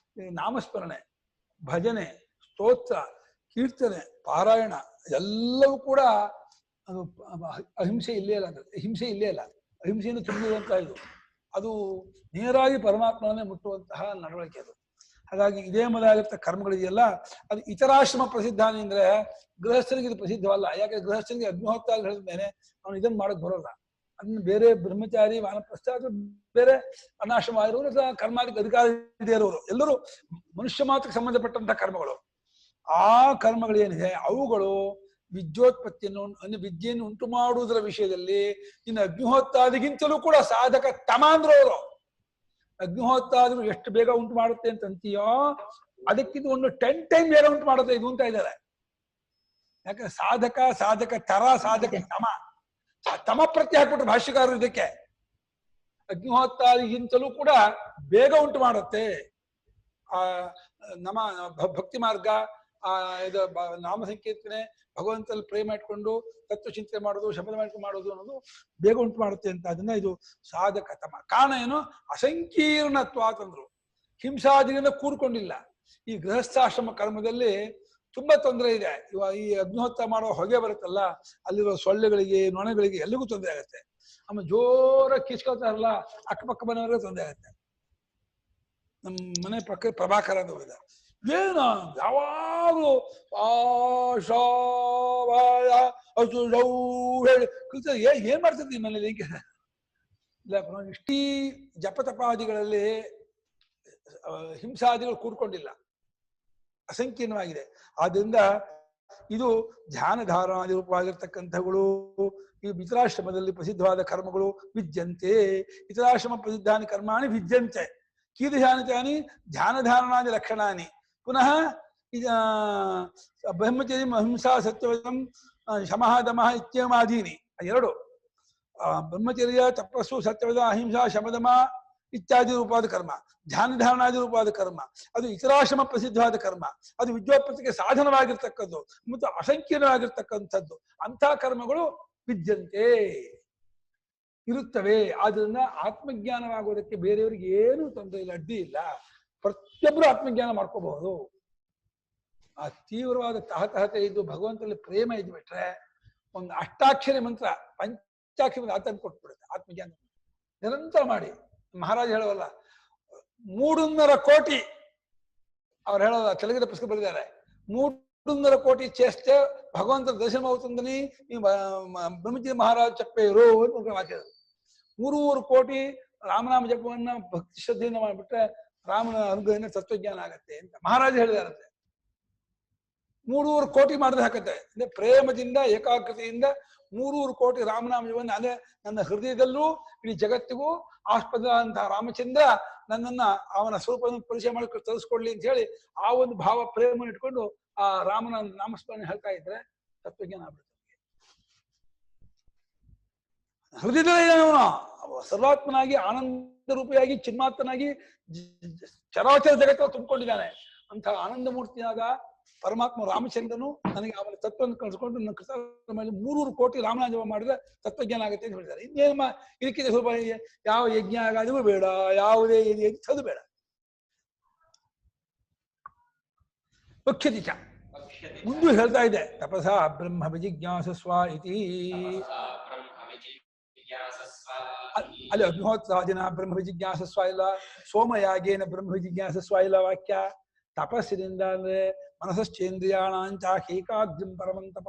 S2: ನಾಮಸ್ಮರಣೆ, ಭಜನೆ, ಸ್ತೋತ್ರ, ಕೀರ್ತನೆ, ಪಾರಾಯಣ ಎಲ್ಲವೂ ಕೂಡ ಅದು ಅಹಿಂಸೆ ಇಲ್ಲೇ ಇಲ್ಲ. ಅಂದ್ರೆ ಹಿಂಸೆ ಇಲ್ಲೇ ಇಲ್ಲ, ಅಹಿಂಸೆಯನ್ನು ತುಂಬಿರುವಂತಹ ಇದು. ಅದು ನೇರಾಗಿ ಪರಮಾತ್ಮನೇ ಮುಟ್ಟುವಂತಹ ನಡವಳಿಕೆ ಅದು. ಹಾಗಾಗಿ ಇದೇ ಮೊದಲಾಗಿರ್ತ ಕರ್ಮಗಳಿದೆಯಲ್ಲ, ಅದು ಇತರಾಶ್ರಮ ಪ್ರಸಿದ್ಧ ಅಂದ್ರೆ ಗೃಹಸ್ಥನಿಗೆ ಇದು ಪ್ರಸಿದ್ಧವಲ್ಲ. ಯಾಕೆ ಗೃಹಸ್ಥನಿಗೆ ಅಗ್ನಿಹೋತ್ರ ಹೇಳಿದ ಮೇಲೆ ಅವನು ಇದನ್ನು ಮಾಡಕ್ ಬರೋಲ್ಲ. ಅದನ್ನ ಬೇರೆ ಬ್ರಹ್ಮಚಾರಿ, ವಾನಪ್ರಸ್ಥ ಅಥವಾ ಬೇರೆ ಅನಾಶ್ರಮ ಆಗಿರೋರು ಅಥವಾ ಕರ್ಮಾದಿಕ ಅಧಿಕಾರ ಇರೋರು ಎಲ್ಲರೂ ಮನುಷ್ಯ ಮಾತ್ರಕ್ಕೆ ಸಂಬಂಧಪಟ್ಟಂತಹ ಕರ್ಮಗಳು. ಆ ಕರ್ಮಗಳೇನಿದೆ ಅವುಗಳು ವಿದ್ಯೋತ್ಪತ್ತಿಯನ್ನು ಅಂದ್ರೆ ವಿದ್ಯೆಯನ್ನು ಉಂಟು ಮಾಡುವುದರ ವಿಷಯದಲ್ಲಿ ಇನ್ನು ಅಗ್ನಿಹೋತ್ರಾದಿಗಿಂತಲೂ ಕೂಡ ಸಾಧಕ ತಮ ಅಂದ್ರೆ ಅವರು. ಅಗ್ನಿಹೋತ್ರಾದಿಗಳು ಎಷ್ಟು ಬೇಗ ಉಂಟು ಮಾಡುತ್ತೆ ಅಂತ ಅಂತೀಯೋ ಅದಕ್ಕಿಂತ ಒಂದು 10 ಟೈಮ್ ಬೇಗ ಉಂಟು ಮಾಡುತ್ತೆ ಇದು ಅಂತ ಇದ್ದಾರೆ. ಯಾಕಂದ್ರೆ ಸಾಧಕ ತರ ಸಾಧಕ ತಮ ಪ್ರತ್ಯಯ ಹಾಕ್ಬಿಟ್ರು ಭಾಷ್ಯಕಾರರು ಇದಕ್ಕೆ. ಅಗ್ನಿಹೋತ್ರಾದಿಗಿಂತಲೂ ಕೂಡ ಬೇಗ ಉಂಟು ಮಾಡುತ್ತೆ ಆ ನಮ ಭಕ್ತಿ ಮಾರ್ಗ, ಇದು ನಾಮ ಸಂಕೀರ್ತನೆ, ಭಗವಂತನಲ್ಲಿ ಪ್ರೇಮ ಇಟ್ಕೊಂಡು ತತ್ವ ಚಿಂತನೆ ಮಾಡೋದು, ಶಬ್ದ ಮಾಡ್ಕೊಂಡು ಮಾಡೋದು ಅನ್ನೋದು ಬೇಗ ಉಂಟು ಮಾಡುತ್ತೆ ಅಂತ. ಅದನ್ನ ಇದು ಸಾಧಕ ತಮ. ಕಾರಣ ಏನು? ಅಸಂಕೀರ್ಣತ್ವಾತ್ ಅಂದ್ರು. ಹಿಂಸಾದಿಗಳಿಂದ ಕೂರ್ಕೊಂಡಿಲ್ಲ. ಈ ಗೃಹಸ್ಥಾಶ್ರಮ ಕರ್ಮದಲ್ಲಿ ತುಂಬಾ ತೊಂದರೆ ಇದೆ. ಇವಾಗ ಈ ಅಗ್ನಿಹೋತ್ರ ಮಾಡೋ ಹೊಗೆ ಬರುತ್ತಲ್ಲ, ಅಲ್ಲಿರೋ ಸೊಳ್ಳೆಗಳಿಗೆ, ನೊಣಗಳಿಗೆ ಎಲ್ಲರಿಗೂ ತೊಂದರೆ ಆಗುತ್ತೆ. ಆಮೇಲೆ ಜೋರ ಕಿಸ್ಕೊತಾರಲ್ಲ ಅಕ್ಕಪಕ್ಕ ಮನೆಯವರೆಗೆ ತೊಂದರೆ ಆಗುತ್ತೆ. ನಮ್ಮ ಮನೆ ಪಕ್ಕ ಪ್ರಭಾಕರ ಅಂತ ಹೋಗಿದ್ದ, ಏನು ಯಾವಾಗಲೂ ಹೇಳಿ ಏನ್ ಮಾಡ್ತಿದ್ದಿ ಮನೇಲಿ ಈಗ ಇಲ್ಲ. ಇಷ್ಟೀ ಜಪತಪಾದಿಗಳಲ್ಲಿ ಹಿಂಸಾದಿಗಳು ಕೂಡ್ಕೊಂಡಿಲ್ಲ, ಅಸಂಕೀರ್ಣವಾಗಿದೆ. ಆದ್ರಿಂದ ಇದು ಧ್ಯಾನ ಧಾರಣಾದಿ ರೂಪವಾಗಿರ್ತಕ್ಕಂಥಗಳು. ಈ ಇತರಾಶ್ರಮದಲ್ಲಿ ಪ್ರಸಿದ್ಧವಾದ ಕರ್ಮಗಳು ವಿದ್ಯಂತೆ. ಇತರಾಶ್ರಮ ಪ್ರಸಿದ್ಧಾನಿ ಕರ್ಮಾಣಿ ವಿದ್ಯಂತೆ. ಕೀದೃಶಾನಿ ಧ್ಯಾನ ಧಾರಣಾದಿ ಲಕ್ಷಣಾನಿ. ಪುನಃ ಬ್ರಹ್ಮಚರ್ಯ, ಅಹಿಂಸಾ, ಸತ್ಯವದಂ, ಶಮಃ ದಮಃ ಇತ್ಯಮಾದೀನಿ. ಎರಡು ಬ್ರಹ್ಮಚರ್ಯ, ತಪಸ್ಸು, ಸತ್ಯವದ, ಅಹಿಂಸಾ, ಶಮದಮ ಇತ್ಯಾದಿ ರೂಪವಾದ ಕರ್ಮ, ಧ್ಯಾನ ಧಾರಣಾದಿ ರೂಪವಾದ ಕರ್ಮ, ಅದು ಇತರಾಶ್ರಮ ಪ್ರಸಿದ್ಧವಾದ ಕರ್ಮ, ಅದು ವಿದ್ಯೋತ್ಪತ್ತಿಗೆ ಸಾಧನವಾಗಿರ್ತಕ್ಕದ್ದು ಮತ್ತು ಅಸಂಕೀರ್ಣವಾಗಿರ್ತಕ್ಕಂಥದ್ದು. ಅಂಥ ಕರ್ಮಗಳು ವಿದ್ಯಂತೆ ಇರುತ್ತವೆ. ಆದ್ರಿಂದ ಆತ್ಮಜ್ಞಾನವಾಗುವುದಕ್ಕೆ ಬೇರೆಯವರಿಗೆ ಏನೂ ತೊಂದರೆ ಇಲ್ಲ, ಅಡ್ಡಿ ಇಲ್ಲ. ಪ್ರತಿಯೊಬ್ಬರು ಆತ್ಮಜ್ಞಾನ ಮಾಡ್ಕೋಬಹುದು. ಆ ತೀವ್ರವಾದ ತಹತಹತೆ ಇದ್ದು ಭಗವಂತನಲ್ಲಿ ಪ್ರೇಮ ಇದ್ಬಿಟ್ರೆ ಒಂದು ಅಷ್ಟಾಕ್ಷರಿ ಮಂತ್ರ, ಪಂಚಾಕ್ಷರಿ ಮಂತ್ರ ಆತನ ಕೊಟ್ಬಿಡುತ್ತೆ ಆತ್ಮಜ್ಞಾನ. ನಿರಂತರ ಮಾಡಿ. ಮಹಾರಾಜ ಹೇಳೋಲ್ಲ 300 ಕೋಟಿ ಅವ್ರು ಹೇಳೋಲ್ಲ, ತೆಲುಗಿನ ಪುಸ್ತಕ ಬರೆದಿದ್ದಾರೆ. 300 ಕೋಟಿ చేస్తే ಭಗವಂತನ ದರ್ಶನ అవుతుందని ಬ್ರಹ್ಮಜಿ ಮಹಾರಾಜ್ ಚಪ್ಪೇರು ಅಂತ ವಾಕ್ಯದು. 300 ಕೋಟಿ ರಾಮನಾಮ ಜಪವನ್ನ ಭಕ್ತಿ ಶ್ರದ್ಧೆಯಿಂದ ಮಾಡಿಬಿಟ್ರೆ ರಾಮನ ಅನುಗ್ರಹದಿಂದ ತತ್ವಜ್ಞಾನ ಆಗತ್ತೆ ಅಂತ ಮಹಾರಾಜ ಹೇಳಿದಾರಂತೆ. 300 ಕೋಟಿ ಮಾಡಿದ್ರೆ ಹಾಕತ್ತೆ. ಅಂದ್ರೆ ಪ್ರೇಮದಿಂದ ಏಕಾಗ್ರತೆಯಿಂದ 300 ಕೋಟಿ ರಾಮನಾಮವನ್ನು, ಅಂದ್ರೆ ನನ್ನ ಹೃದಯದಲ್ಲೂ ಇಡೀ ಜಗತ್ತಿಗೂ ಆಸ್ಪದ ಅಂತ ರಾಮಚಂದ್ರ ನನ್ನನ್ನ ಅವನ ಸ್ವರೂಪವನ್ನು ಪರಿಚಯ ಮಾಡಿ ತರಿಸ್ಕೊಡ್ಲಿ ಅಂತ ಹೇಳಿ ಆ ಒಂದು ಭಾವ ಪ್ರೇಮವನ್ನು ಇಟ್ಕೊಂಡು ಆ ರಾಮನ ನಾಮಸ್ಮರಣೆ ಹೇಳ್ತಾ ಇದ್ರೆ ತತ್ವಜ್ಞಾನ ಆಗ್ಬಿಡುತ್ತೆ. ಹೃದಯದಲ್ಲೇ ಅವನು ಸರ್ವಾತ್ಮನಾಗಿ ಆನಂದ ರೂಪಿಯಾಗಿ ಚಿನ್ಮಾತ್ರನಾಗಿ ಚರಾಚರ ಜಗತ್ತ ತುಂಬಿಕೊಂಡಿದ್ದಾನೆ. ಅಂತ ಆನಂದ ಮೂರ್ತಿಯಾದ ಪರಮಾತ್ಮ ರಾಮಚಂದ್ರನು ನನಗೆ ಅವನ ತತ್ವವನ್ನು ಕಳಿಸ್ಕೊಂಡು ನನ್ನ ಕೃತ ಮೇಲೆ 300 ಕೋಟಿ ರಾಮನಾಮ ಮಾಡಿದ್ರೆ ತತ್ವಜ್ಞಾನ ಆಗುತ್ತೆ ಅಂತ ಹೇಳಿದ್ದಾರೆ. ಇನ್ನೇನು ಇದಕ್ಕಿಂತ ಸ್ವಲ್ಪ ಯಾವ ಯಜ್ಞ ಆಗೋದು ಬೇಡ, ಯಾವುದೇ ಎಂಥದ್ದು ಬೇಡ. ಪಕ್ಷದಿಚ ಮುಂದೆ ಹೇಳ್ತಾ ಇದೆ, ತಪಸ ಬ್ರಹ್ಮ ವಿಜಿಜ್ಞಾಸಸ್ವ ಇತಿ. ಅಲ್ಲಿ ಅಗ್ನಿಹೋತ್ರಾದಿನ ಬ್ರಹ್ಮ ವಿಜಿಜ್ಞಾಸಸ್ವ ಇಲ್ಲ, ಸೋಮಯಾಗೇನ ಬ್ರಹ್ಮ ವಿಜಿಜ್ಞಾಸಸ್ವ ಇಲ್ಲ ವಾಕ್ಯ. ತಪಸ್ಸಿನಿಂದ ಅಂದ್ರೆ ಮನಸ್ಸೇಂದ್ರಿಯಾಣಾಂಚ ಏಕಾಗ್ರಂ ಪರಮಂತಪ,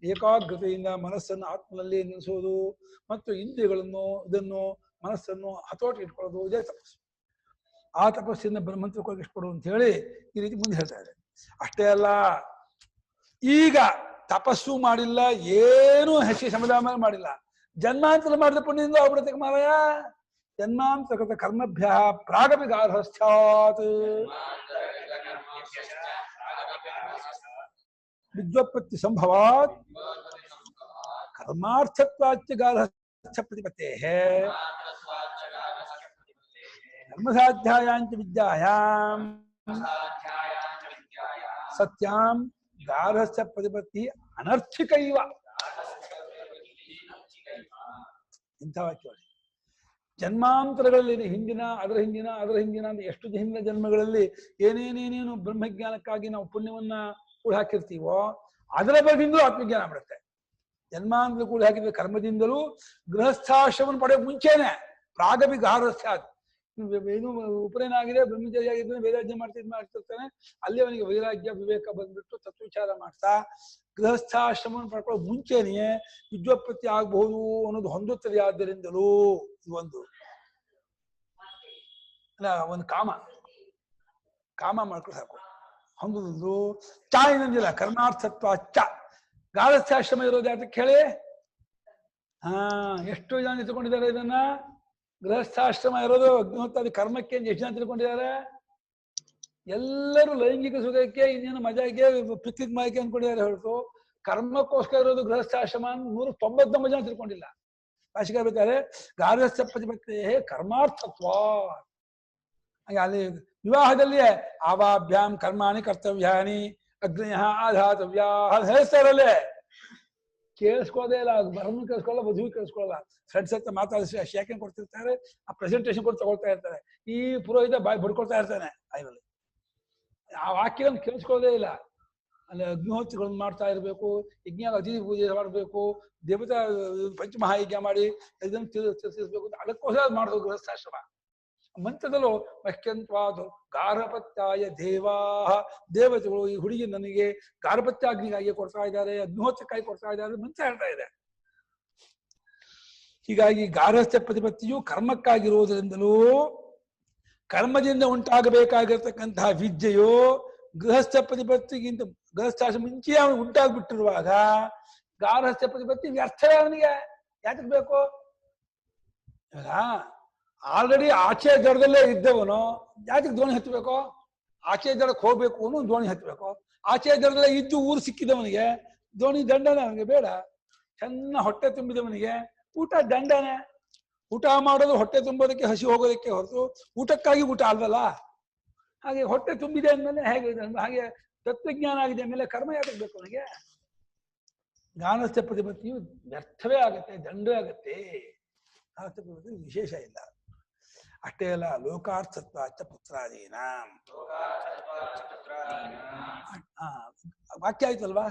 S2: ಏಕಾಗ್ರತೆಯಿಂದ ಮನಸ್ಸನ್ನು ಆತ್ಮನಲ್ಲಿ ನಿಲ್ಲಿಸುವುದು ಮತ್ತು ಇಂದ್ರಿಯಗಳನ್ನು ಇದನ್ನು ಮನಸ್ಸನ್ನು ಹತೋಟಿ ಇಟ್ಕೊಳ್ಳೋದು, ಇದೇ ತಪಸ್ಸು. ಆ ತಪಸ್ಸಿಂದ ಬ್ರಹ್ಮಂತಕ್ಕೆ ಇಷ್ಟಪಡು ಅಂತ ಹೇಳಿ ಈ ರೀತಿ ಮುಂದೆ ಹೇಳ್ತಾ ಇದೆ. ಅಷ್ಟೇ ಅಲ್ಲ, ಈಗ ತಪಸ್ಸು ಮಾಡಿಲ್ಲ, ಏನು ಹೆಚ್ಚಿಗೆ ಸಮಾಧಾನ ಮಾಡಿಲ್ಲ, ಜನ್ಮಾಂತರ ಮಾಡಿದ ಪುಣ್ಯದಿಂದ ಆಗ್ಬಿಡುತ್ತೆ ಮಾರಾಯ. ಜನ್ಮಾಂತರಕೃತ ಕರ್ಮಭ್ಯ ಪ್ರಾಗಪಿ ಗಾರ್ಹಸ್ಥ್ಯಾತ್ ವಿದ್ಯೋತ್ಪತ್ತಿ ಸಂಭವಾತ್ ಕರ್ಮಾರ್ಥತ್ವಾಚ್ಯ ಗಾರ್ಹಸ್ಥ್ಯ ಪ್ರತಿಪತ್ತೇಃ ಕರ್ಮಸಾಧ್ಯಾಯಾಂಚ ವಿದ್ಯಾಯಾಂ ಸತ್ಯಾಂ ಗಾರ್ಹಸ್ಥ್ಯ ಪ್ರತಿಪತ್ತಿ ಅನರ್ಥಿಕೈವ. ಇಂಥ ವಾಕ್ಯ ಜನ್ಮಾಂತರಗಳಲ್ಲಿ ಹಿಂದಿನ ಅದರ ಹಿಂದಿನ ಅಂತ ಎಷ್ಟು ಹಿಂದಿನ ಜನ್ಮಗಳಲ್ಲಿ ಏನೇನೇನೇನು ಬ್ರಹ್ಮಜ್ಞಾನಕ್ಕಾಗಿ ನಾವು ಪುಣ್ಯವನ್ನ ಕೂಡ ಹಾಕಿರ್ತೀವೋ ಅದರ ಬಗ್ಗೆಯಿಂದಲೂ ಆತ್ಮಜ್ಞಾನ ಮಾಡುತ್ತೆ. ಜನ್ಮಾಂತರ ಕೂಡ ಹಾಕಿದ ಕರ್ಮದಿಂದಲೂ ಗೃಹಸ್ಥಾಶ್ರಮವನ್ನು ಪಡೆಯೋ ಮುಂಚೆನೆ ಪ್ರಾಗಪಿ ಗಾರ್ಹಸ್ಥ್ಯ, ಏನು ಉಪನಯನ ಆಗಿದೆ, ಬ್ರಹ್ಮಚಾರಿ ಆಗಿದ್ದಾನೆ, ವೈರಾಗ್ಯ ಮಾಡ್ತಿರ್ತಾನೆ, ಅಲ್ಲಿ ಅವನಿಗೆ ವೈರಾಗ್ಯ ವಿವೇಕ ಬಂದ್ಬಿಟ್ಟು ತತ್ವವಿಚಾರ ಮಾಡ್ತಾ ಗೃಹಸ್ಥಾಶ್ರಮವನ್ನು ಪಡ್ಕೊಳ್ಳೋ ಮುಂಚೆನೆಯೇ ವಿದ್ಯೋತ್ಪತ್ತಿ ಆಗಬಹುದು ಅನ್ನೋದು ಹೊಂದುತ್ತದೆ. ಆದ್ದರಿಂದಲೂ ಒಂದು ಕಾಮ ಮಾಡ್ಕೊಂಡು ಸಾಕು ಹೊಂದುದು. ಚ ಇನ್ನೊಂದಿಲ್ಲ, ಕರ್ಮಾರ್ಥತ್ವ ಚ. ಗಾರ್ಹಸ್ಥಾಶ್ರಮ ಇರೋದು ಯಾತಕ್ಕೆ ಹೇಳಿ? ಎಷ್ಟು ಜನ ತಿಳ್ಕೊಂಡಿದ್ದಾರೆ ಇದನ್ನ? ಗೃಹಸ್ಥಾಶ್ರಮ ಇರೋದು ಅಗ್ನಿಹೋತ್ರಾದಿ ಕರ್ಮಕ್ಕೆ ಎಷ್ಟು ಜನ ತಿಳ್ಕೊಂಡಿದ್ದಾರೆ? ಎಲ್ಲರೂ ಲೈಂಗಿಕ ಸುಖಕ್ಕೆ, ಇನ್ನೇನು ಮಜಾಗೆ, ಪಿಕ್ನಿಕ್ ಮಾಯಕ್ಕೆ ಅನ್ಕೊಂಡಿದ್ದಾರೆ ಹೊರತು ಕರ್ಮಕ್ಕೋಸ್ಕರ ಇರೋದು ಗೃಹಸ್ಥಾಶ್ರಮ 199 ಜನ ತಿಳ್ಕೊಂಡಿಲ್ಲ. ಭಾಷೆಗಾರ ಹೇಳ್ತಾರೆ ಗಾರ್ಹಸ್ಥ್ಯ ಪ್ರತಿಪತ್ತೇ ಕರ್ಮಾರ್ಥತ್ವ. ಅಲ್ಲಿ ವಿವಾಹದಲ್ಲಿ ಆವಾಭ್ಯಾಂ ಕರ್ಮಾಣಿ ಕರ್ತವ್ಯಾನಿ ಅಗ್ನಿಯ ಆಧಾತವ್ಯ ಹೇಳ್ತಾರಲ್ಲೇ, ಕೇಳಿಸ್ಕೋದೇ ಇಲ್ಲ. ಬರನ್ನು ಕೇಳಿಸ್ಕೊಳ್ಳಲ್ಲ, ಮದುವೆ ಕೇಳಿಸ್ಕೊಳ್ಳಲ್ಲ. ಫ್ರೆಂಡ್ಸ್ ಹತ್ರ ಮಾತಾಡಿಸಿ ಶಾಖೆ ಕೊಡ್ತಿರ್ತಾರೆ, ಆ ಪ್ರೆಸೆಂಟೇಶನ್ ಕೊಟ್ಟು ತಗೊಳ್ತಾ ಇರ್ತಾರೆ. ಈ ಪುರೋಹಿತ ಬಾಯಿ ಬಡ್ಕೊಳ್ತಾ ಇರ್ತಾನೆ ಆಯ್ನಲ್ಲಿ. ಆ ವಾಕ್ಯಗಳನ್ನು ಕೇಳಿಸ್ಕೊಳ್ಳೋದೇ ಇಲ್ಲ. ಅಲ್ಲಿ ಅಗ್ನಿಹೋತ್ರಗಳನ್ನು ಮಾಡ್ತಾ ಇರಬೇಕು, ಯಜ್ಞ ಅತಿಥಿ ಪೂಜೆ ಮಾಡಬೇಕು, ದೇವತಾ ಪಂಚಮಹಾಯಜ್ಞ ಮಾಡಿ ಇದನ್ನು ತಿಳಿಸಬೇಕು. ಅದಕ್ಕೋಸ್ಕರ ಮಾಡೋದು ಗೃಹಸ್ಥಾಶ್ರಮ. ಮಂತ್ರದಲ್ಲೂ ಮಹ್ಯಂತ್ವಾದು ಗಾರ್ಹಪತ್ಯಾಯ ದೇವಾ, ದೇವತೆಗಳು ಈ ಹುಡುಗಿ ನನಗೆ ಗಾರ್ಹಪತ್ಯಾಗ್ನಿಗಾಗಿ ಕೊಡ್ತಾ ಇದ್ದಾರೆ, ಅಗ್ನಿಹೋತ್ರಕ್ಕಾಗಿ ಕೊಡ್ತಾ ಇದ್ದಾರೆ ಮಂತ್ರ ಹೇಳ್ತಾ ಇದೆ. ಹೀಗಾಗಿ ಗಾರ್ಹಸ್ಥ್ಯ ಪ್ರತಿಪತ್ತಿಯು ಕರ್ಮಕ್ಕಾಗಿರುವುದರಿಂದಲೂ ಕರ್ಮದಿಂದ ಉಂಟಾಗಬೇಕಾಗಿರ್ತಕ್ಕಂತಹ ವಿದ್ಯೆಯು ಗೃಹಸ್ಥ ಪ್ರತಿಪತ್ತಿಗಿಂತ ಗೃಹಸ್ಥಾಶ್ರಮ ಮುಂಚೆ ಅವನು ಉಂಟಾಗ್ಬಿಟ್ಟಿರುವಾಗ ಗಾರ್ಹಸ್ಥ್ಯ ಪ್ರತಿಪತ್ತಿ ವ್ಯರ್ಥವೇ ಅವನಿಗೆ. ಯಾಕೆ ಬೇಕು? ಇವಾಗ ಆಲ್ರೆಡಿ ಆಚೆ ದಡದಲ್ಲೇ ಇದ್ದವನು ಯಾಕೆ ದೋಣಿ ಹತ್ತಬೇಕು? ಆಚೆ ದಡಕ್ಕೆ ಹೋಗ್ಬೇಕು ಅವನು ದೋಣಿ ಹತ್ತಬೇಕು. ಆಚೆ ದಡದಲ್ಲೇ ಇದ್ದು ಊರು ಸಿಕ್ಕಿದವನಿಗೆ ದೋಣಿ ದಂಡನೆ ಅವನಿಗೆ ಬೇಡ. ಚೆನ್ನ ಹೊಟ್ಟೆ ತುಂಬಿದವನಿಗೆ ಊಟ ದಂಡನೆ. ಊಟ ಮಾಡೋದು ಹೊಟ್ಟೆ ತುಂಬೋದಕ್ಕೆ, ಹಸಿ ಹೋಗೋದಕ್ಕೆ ಹೊರತು ಊಟಕ್ಕಾಗಿ ಊಟ ಅಲ್ವಲ್ಲ. ಹಾಗೆ ಹೊಟ್ಟೆ ತುಂಬಿದೆ ಅಂದಮೇಲೆ ಹೇಗೆ ಹಾಗೆ ತತ್ವಜ್ಞಾನ ಆಗಿದೆ ಅಂದಮೇಲೆ ಕರ್ಮ ಯಾಕೆ ಬೇಕು ಅವನಿಗೆ? ಜ್ಞಾನಸ್ಥ ಪ್ರತಿಪತ್ತಿಯು ವ್ಯರ್ಥವೇ ಆಗತ್ತೆ, ದಂಡವೇ ಆಗತ್ತೆ. ಜ್ಞಾನಸ್ಥ ಪ್ರತಿಪತ್ತಿ ವಿಶೇಷ ಇಲ್ಲ. ಅಷ್ಟೇ ಅಲ್ಲ, ಲೋಕಾರ್ಥತ್ವಾಚ ಪುತ್ರಾದೀನ ವಾಕ್ಯ ಆಯ್ತಲ್ವಾ?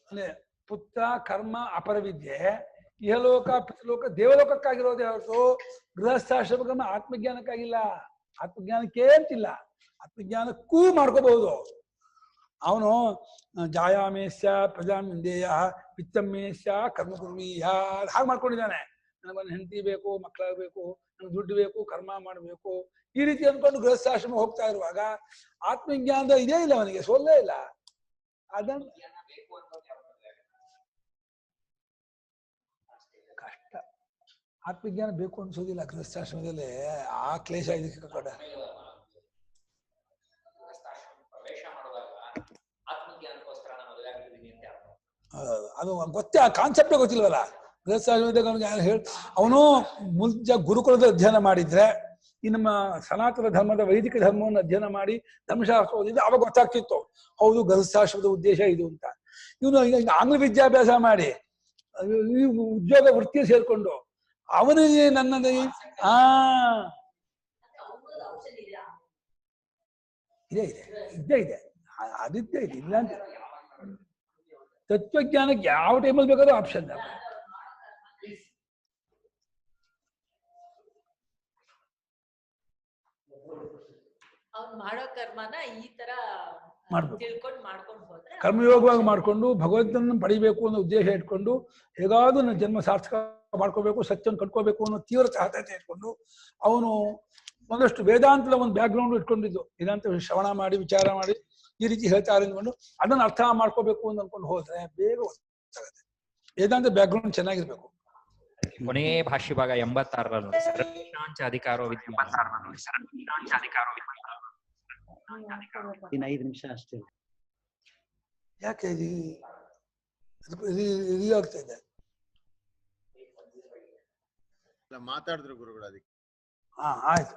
S2: ಅಂದ್ರೆ ಪುತ್ರ ಕರ್ಮ ಅಪರವಿದ್ಯೆ ಇಹಲೋಕ ಪಿತೃಲೋಕ ದೇವಲೋಕಕ್ಕಾಗಿರೋದೇ ಹೊರತು ಗೃಹಸ್ಥಾಶ್ರಮ ಕರ್ಮ ಆತ್ಮಜ್ಞಾನಕ್ಕಾಗಿಲ್ಲ. ಆತ್ಮಜ್ಞಾನಕ್ಕೆ ಅಂತಿಲ್ಲ, ಆತ್ಮಜ್ಞಾನಕ್ಕೂ ಮಾಡ್ಕೋಬಹುದು. ಅವನು ಜಾಯಾಮೇಶ್ಯ ಪ್ರಜಾಮಿಂದೇಯ ಪಿತ್ತಮ್ಮೇಶ್ಯ ಕರ್ಮ ಕುರ್ವೀಯ ಹಾಗೆ ಮಾಡ್ಕೊಂಡಿದ್ದಾನೆ. ನನಗೊಂದು ಹೆಂಡತಿ ಬೇಕು, ಮಕ್ಕಳಾಗಬೇಕು, ನನಗೆ ದುಡ್ಡು ಬೇಕು, ಕರ್ಮ ಮಾಡಬೇಕು, ಈ ರೀತಿ ಅಂದ್ಕೊಂಡು ಗೃಹಸ್ಥಾಶ್ರಮ ಹೋಗ್ತಾ ಇರುವಾಗ ಆತ್ಮಜ್ಞಾನದ ಇದೇ ಇಲ್ಲ, ಅವನಿಗೆ ಸೋಲ್ಲೇ ಇಲ್ಲ. ಅದನ್ನು ಕಷ್ಟ. ಆತ್ಮಜ್ಞಾನ ಬೇಕು ಅನ್ಸೋದಿಲ್ಲ ಗೃಹಸ್ಥಾಶ್ರಮದಲ್ಲಿ. ಆ ಕ್ಲೇಶ ಇದಕ್ಕೆ ಕಡ ಅದು ಗೊತ್ತೇ, ಆ ಕಾನ್ಸೆಪ್ಟೇ ಗೊತ್ತಿಲ್ವಲ್ಲ ಗೃಹಸ್ಥಾಶ್ರಮದಾಗ. ಅವನಿಗೆ ಹೇಳಿ ಅವನು ಮುಂಚೆ ಗುರುಕುಲದ ಅಧ್ಯಯನ ಮಾಡಿದ್ರೆ ಈ ನಮ್ಮ ಸನಾತನ ಧರ್ಮದ ವೈದಿಕ ಧರ್ಮವನ್ನು ಅಧ್ಯಯನ ಮಾಡಿ ಧರ್ಮಶಾಸ್ತ್ರ ಓದಿದ್ರೆ ಅವಾಗ ಗೊತ್ತಾಗ್ತಿತ್ತು, ಹೌದು ಗೃಹಸ್ಥಾಶ್ರಮದ ಉದ್ದೇಶ ಇದು ಅಂತ. ಇವನು ಆಂಗ್ಲ ವಿದ್ಯಾಭ್ಯಾಸ ಮಾಡಿ ಈ ಉದ್ಯೋಗ ವೃತ್ತಿ ಸೇರ್ಕೊಂಡು ಅವನಿಗೆ ನನ್ನದೇ ಇದೆ ಇದೆ ಇದ್ದೇ ಇದೆ, ಅದಿದ್ದೇ ಇದೆ, ಇಲ್ಲ ಅಂತ. ತತ್ವಜ್ಞಾನಕ್ಕೆ ಯಾವ ಟೈಮಲ್ಲಿ ಬೇಕಾದ್ರೂ ಆಪ್ಷನ್.
S4: ಅವ್ನು ಮಾಡೋ ಕರ್ಮನ ಈ ತರ ತಿಳ್ಕೊಂಡು ಮಾಡ್ಕೊಂಡು ಹೋದ್ರೆ
S2: ಕರ್ಮಯೋಗವಾಗಿ ಮಾಡ್ಕೊಂಡು ಭಗವಂತನ ಪಡಿಬೇಕು ಅನ್ನೋ ಉದ್ದೇಶ ಇಟ್ಕೊಂಡು ಹೇಗಾದ್ರೂ ನನ್ನ ಜನ್ಮ ಸಾರ್ಥಕ ಮಾಡ್ಕೋಬೇಕು, ಸತ್ಯವನ್ನು ಕಟ್ಕೋಬೇಕು ಅನ್ನೋ ತೀವ್ರ ಚಾಹತೆ ಇಟ್ಕೊಂಡು ಅವನು ಒಂದಷ್ಟು ವೇದಾಂತದ ಒಂದು ಬ್ಯಾಕ್ ಗ್ರೌಂಡ್ ಇಟ್ಕೊಂಡಿದ್ದು, ವೇದಾಂತ ಶ್ರವಣ ಮಾಡಿ ವಿಚಾರ ಮಾಡಿ ಈ ರೀತಿ ಹೇಳ್ತಾರೆ ಅಂದ್ಕೊಂಡು ಅದನ್ನ ಅರ್ಥ ಮಾಡ್ಕೋಬೇಕು ಅಂತ ಅನ್ಕೊಂಡು ಹೋದ್ರೆ ಬೇಗ ಗೊತ್ತಾಗುತ್ತೆ. ವೇದಾಂತ ಬ್ಯಾಕ್ ಗ್ರೌಂಡ್ ಚೆನ್ನಾಗಿರ್ಬೇಕು.
S5: ಕೊನೆಯ ಭಾಷ್ಯ ಭಾಗ 86ರಲ್ಲಿ ಅಧಿಕಾರೋ
S6: ಇನ್ನು 5 ನಿಮಿಷ ಅಷ್ಟೇ.
S2: ಯಾಕೆ ಆಗ್ತಾ ಇದೆ?
S3: ಮಾತಾಡಿದ್ರು ಗುರುಗಳು ಅದಕ್ಕೆ.
S2: ಆಯ್ತು.